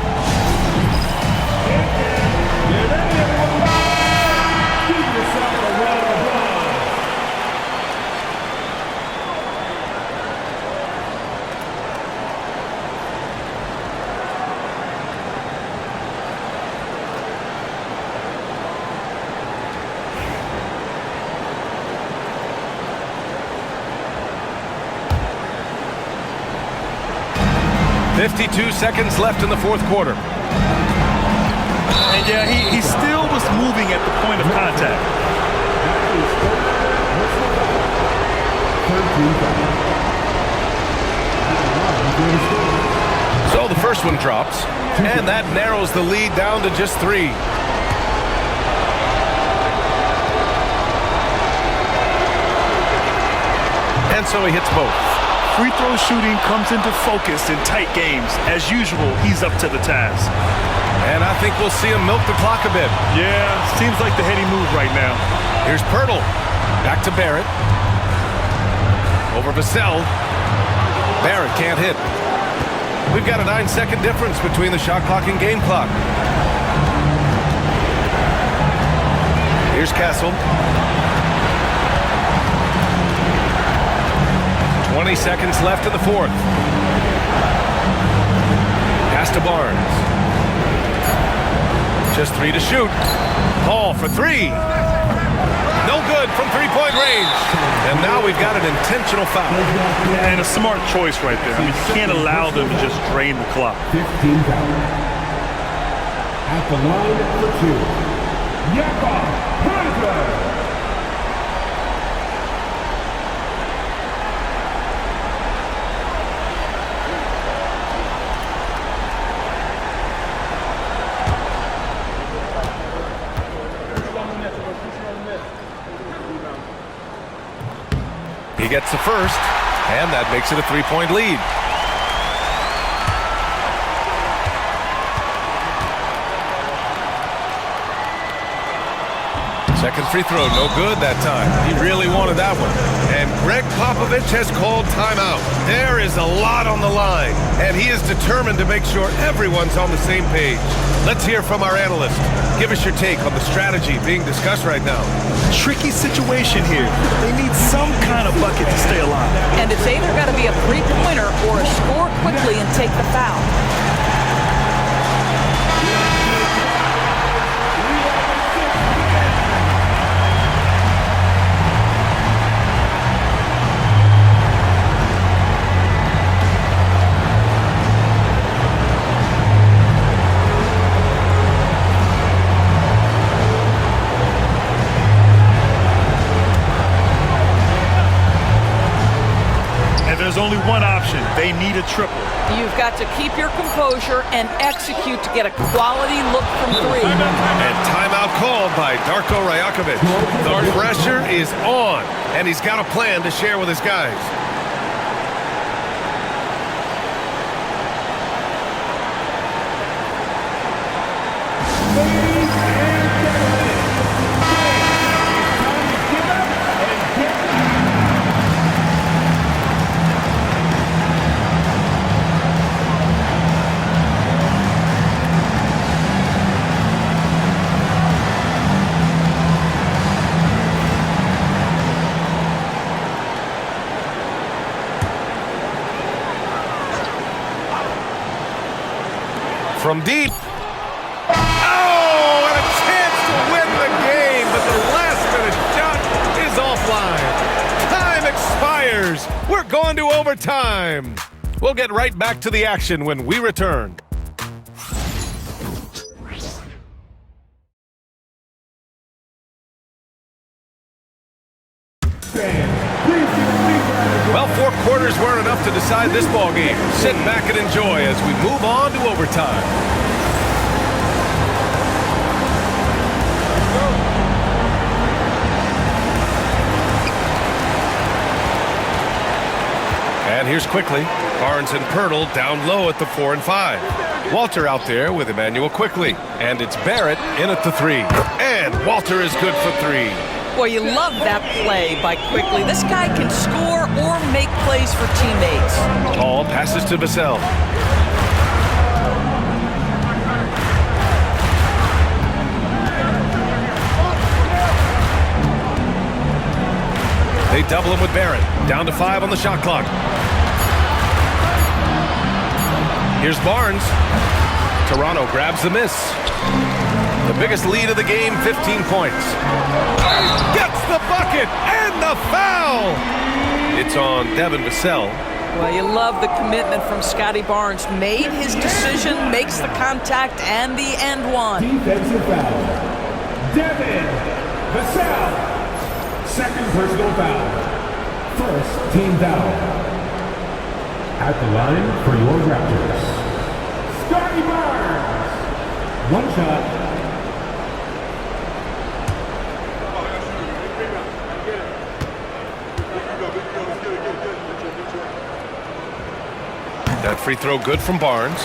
A: .52 seconds left in the fourth quarter.
B: And yeah, he still was moving at the point of contact.
A: So the first one drops, and that narrows the lead down to just 3. And so he hits both.
B: Free throw shooting comes into focus in tight games. As usual, he's up to the task.
A: And I think we'll see him milk the clock a bit.
B: Yeah, seems like the heady move right now.
A: Here's Pirtle. Back to Barrett. Over Vassell. Barrett can't hit. We've got a 9-second difference between the shot clock and game clock. Here's Castle. 20 seconds left in the fourth. Pass to Barnes. Just 3 to shoot. Paul for 3. No good from 3-point range. And now we've got an intentional foul.
B: And a smart choice right there. I mean, you can't allow them to just drain the clock.
F: 15 fouls. At the line for 2. Yaka.
A: He gets the first, and that makes it a 3-point lead. So Second free throw, no good that time. He really wanted that one. And Greg Popovich has called timeout. There is a lot on the line, and he is determined to make sure everyone's on the same page. Let's hear from our analyst. Give us your take on the strategy being discussed right now.
B: Tricky situation here. They need some kind of bucket to stay alive.
C: And it's either got to be a three-pointer or a score quickly and take the foul.
B: There's only one option. They need a triple.
C: You've got to keep your composure and execute to get a quality look from three.
A: And timeout called by Darko Rajakovic. The pressure is on, and he's got a plan to share with his guys. From deep. Oh, and a chance to win the game, but the last-minute shot is offline. Time expires. We're going to overtime. We'll get right back to the action when we return. Well, 4 quarters weren't enough to decide this ball game. Sit back and enjoy as we move on to overtime. And here's quickly. Barnes and Pirtle down low at the 4 and 5. Walter out there with Emmanuel quickly. And it's Barrett in at the 3. And Walter is good for 3.
C: Well, you love that play by Quickly. This guy can score or make plays for teammates.
A: Ball passes to Vassell. They double him with Barrett. Down to 5 on the shot clock. Here's Barnes. Toronto grabs the miss. The biggest lead of the game, 15 points. Gets the bucket and the foul. It's on Devin Vassell.
C: Well, you love the commitment from Scotty Barnes. Made his decision, makes the contact, and the end one.
F: Defensive foul. Devin Vassell. Second personal foul. First team foul. At the line for your Raptors, Scotty Barnes. One shot.
A: That free throw good from Barnes.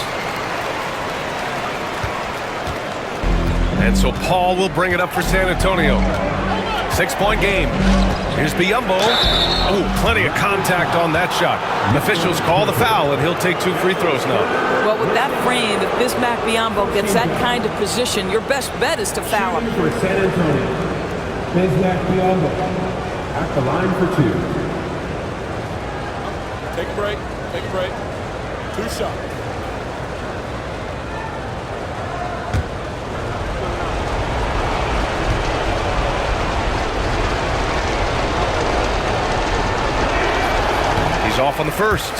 A: And so Paul will bring it up for San Antonio. 6-point game. Here's Biyombo. Oh, plenty of contact on that shot. Officials call the foul, and he'll take 2 free throws now.
C: Well, with that frame, if Bismack Biyombo gets that kind of position, your best bet is to foul him.
F: For San Antonio, Bismack Biyombo at the line for 2.
E: Take a break. Take a break. 2 shots.
A: He's off on the first.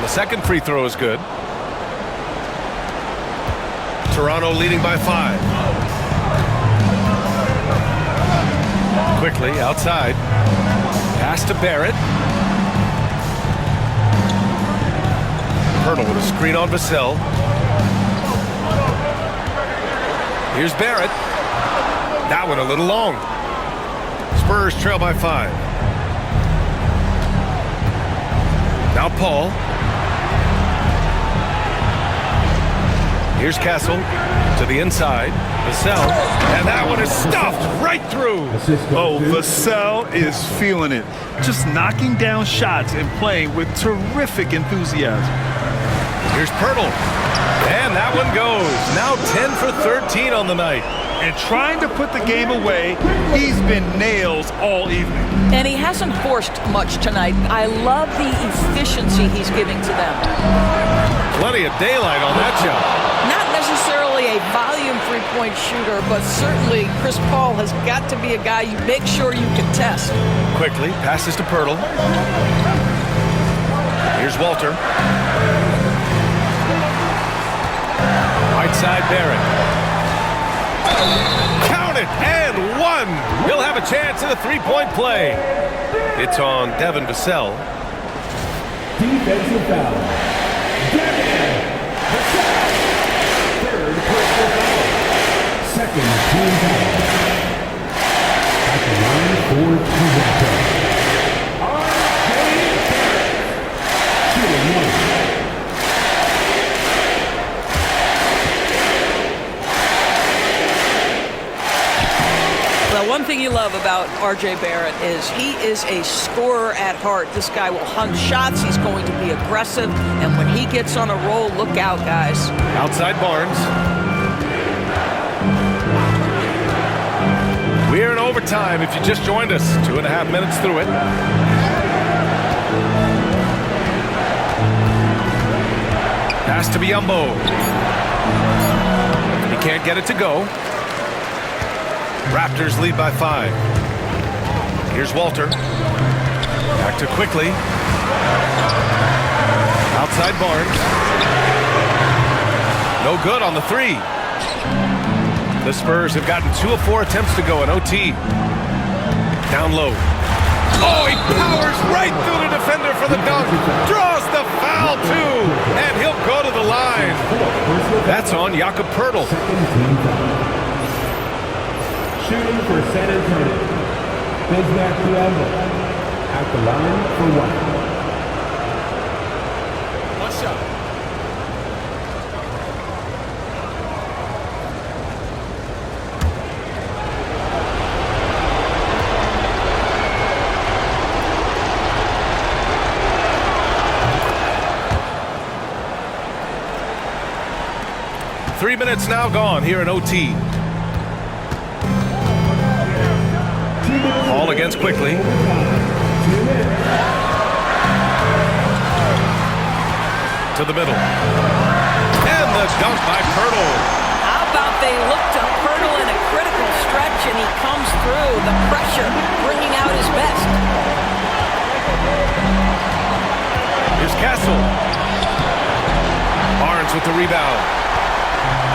A: Second free throw is good. Toronto leading by 5. Quickly outside. Pass to Barrett. Pirtle with a screen on Vassell. Here's Barrett. That one a little long. Spurs trail by 5. Now Paul. Here's Castle to the inside. Vassell. And that one is stuffed right through.
B: Oh, Vassell is feeling it. Just knocking down shots and playing with terrific enthusiasm.
A: Here's Pirtle. And that one goes. Now 10 for 13 on the night.
B: And trying to put the game away, he's been nails all evening.
C: And he hasn't forced much tonight. I love the efficiency he's giving to them.
A: Plenty of daylight on that shot.
C: Not necessarily a volume three-point shooter, but certainly Chris Paul has got to be a guy you make sure you can test.
A: Quickly, passes to Pirtle. Here's Walter. Right side, Barrett. Count it, and one. He'll have a chance at a three-point play. It's on Devin Vassell.
F: Defensive foul. Devin Vassell. Third personal foul. Second team foul. At the line for Toronto. Shooting one.
C: Well, one thing you love about R.J. Barrett is he is a scorer at heart. This guy will hunt shots. He's going to be aggressive. And when he gets on a roll, look out, guys.
A: Outside Barnes. We're in overtime if you just joined us. 2.5 minutes through it. Pass to Biyombo. He can't get it to go. Raptors lead by 5. Here's Walter. Back to Quickly. Outside Barnes. No good on the 3. The Spurs have gotten 2 of 4 attempts to go in OT. Down low. Oh, he powers right through the defender for the dunk. Draws the foul, too. And he'll go to the line. That's on Jakob Pirtle.
F: Shooting for San Antonio. Bismack Biyombo. At the line for 1.
E: One shot.
A: 3 minutes now gone here in OT. All against Quickly. To the middle. And the dunk by Pirtle.
C: How about they look to Pirtle in a critical stretch and he comes through. The pressure bringing out his best.
A: Here's Castle. Barnes with the rebound.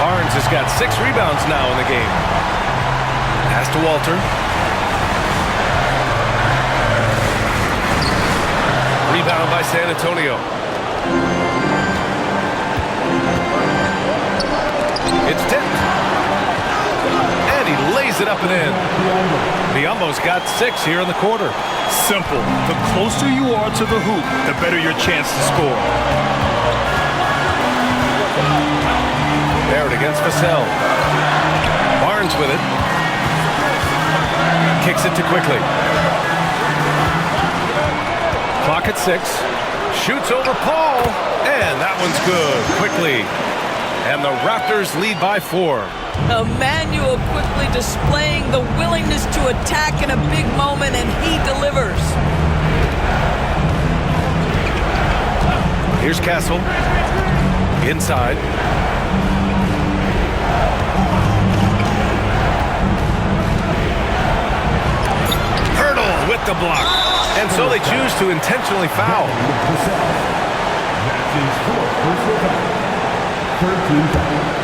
A: Barnes has got 6 rebounds now in the game. Pass to Walter. Rebound by San Antonio. It's tipped. And he lays it up and in. Biyombo's got 6 here in the quarter.
B: Simple. The closer you are to the hoop, the better your chance to score.
A: Barrett against Vassell. Barnes with it. Kicks it to Quickly. Clock at 6. Shoots over Paul. And that one's good. Quickly. And the Raptors lead by 4.
C: Emmanuel Quickly displaying the willingness to attack in a big moment, and he delivers.
A: Here's Castle. Inside. Pirtle with the block. And so they choose to intentionally foul.
F: That is 4 personal foul. 13 foul.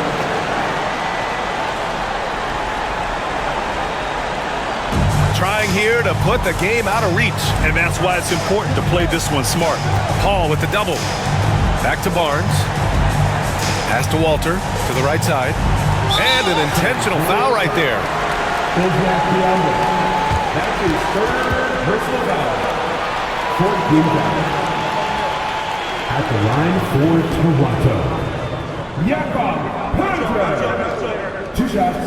A: Trying here to put the game out of reach.
B: And that's why it's important to play this one smart.
A: Paul with the double. Back to Barnes. Pass to Walter to the right side. And an intentional foul right there.
F: That's his third personal foul. 14 foul. At the line for Toronto, Jakob Poeltl. 2 shots.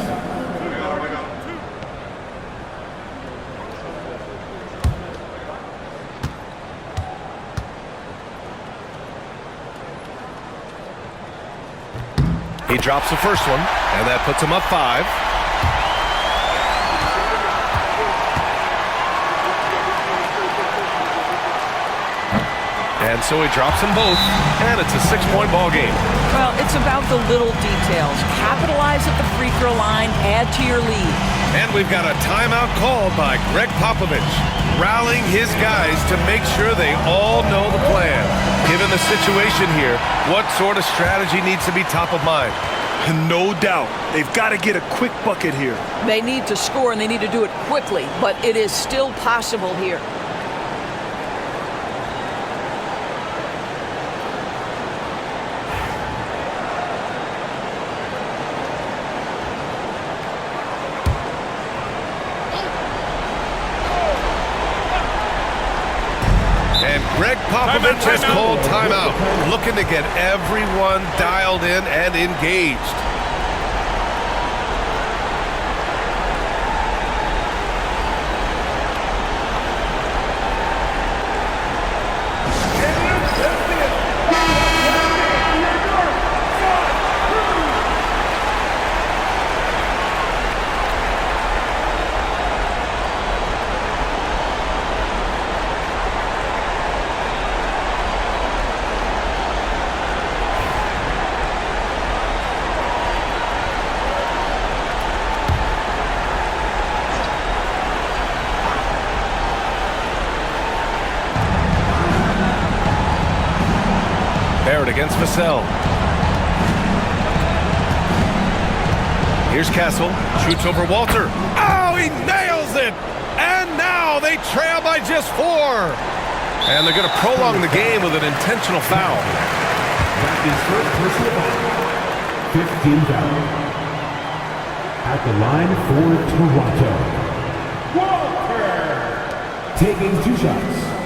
A: He drops the first one, and that puts him up 5. And so he drops them both, and it's a 6-point ball game.
C: Well, it's about the little details. Capitalize at the free throw line, add to your lead.
A: And we've got a timeout called by Greg Popovich, rallying his guys to make sure they all know the plan. Given the situation here, what sort of strategy needs to be top of mind?
B: No doubt. They've got to get a quick bucket here.
C: They need to score, and they need to do it quickly, but it is still possible here.
A: Greg Popovich has called timeout, looking to get everyone dialed in and engaged. Against Vassell. Here's Castle. Shoots over Walter. Oh, he nails it! And now they trail by just 4. And they're going to prolong the game with an intentional foul.
F: That is first personal foul. 15 foul. At the line for Toronto, Walter. Taking 2 shots.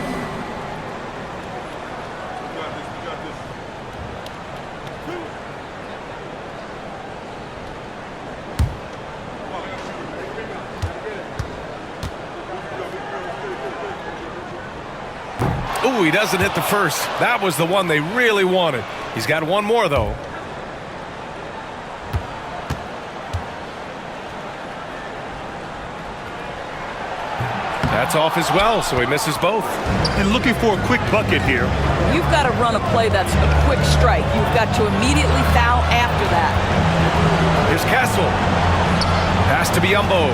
A: Ooh, he doesn't hit the first. That was the one they really wanted. He's got one more, though. That's off as well, so he misses both.
B: And looking for a quick bucket here.
C: You've got to run a play that's a quick strike. You've got to immediately foul after that.
A: Here's Castle. Pass to Biyombo.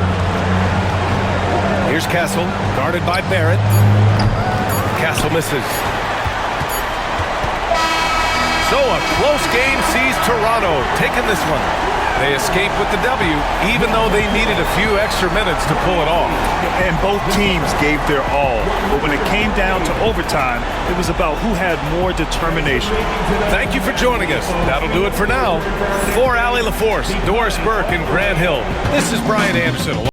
A: Here's Castle, guarded by Barrett. Castle misses. So a close game sees Toronto taking this one. They escape with the W, even though they needed a few extra minutes to pull it off.
B: And both teams gave their all. But when it came down to overtime, it was about who had more determination.
A: Thank you for joining us. That'll do it for now. For Allie LaForce, Doris Burke, and Grant Hill, this is Brian Anderson.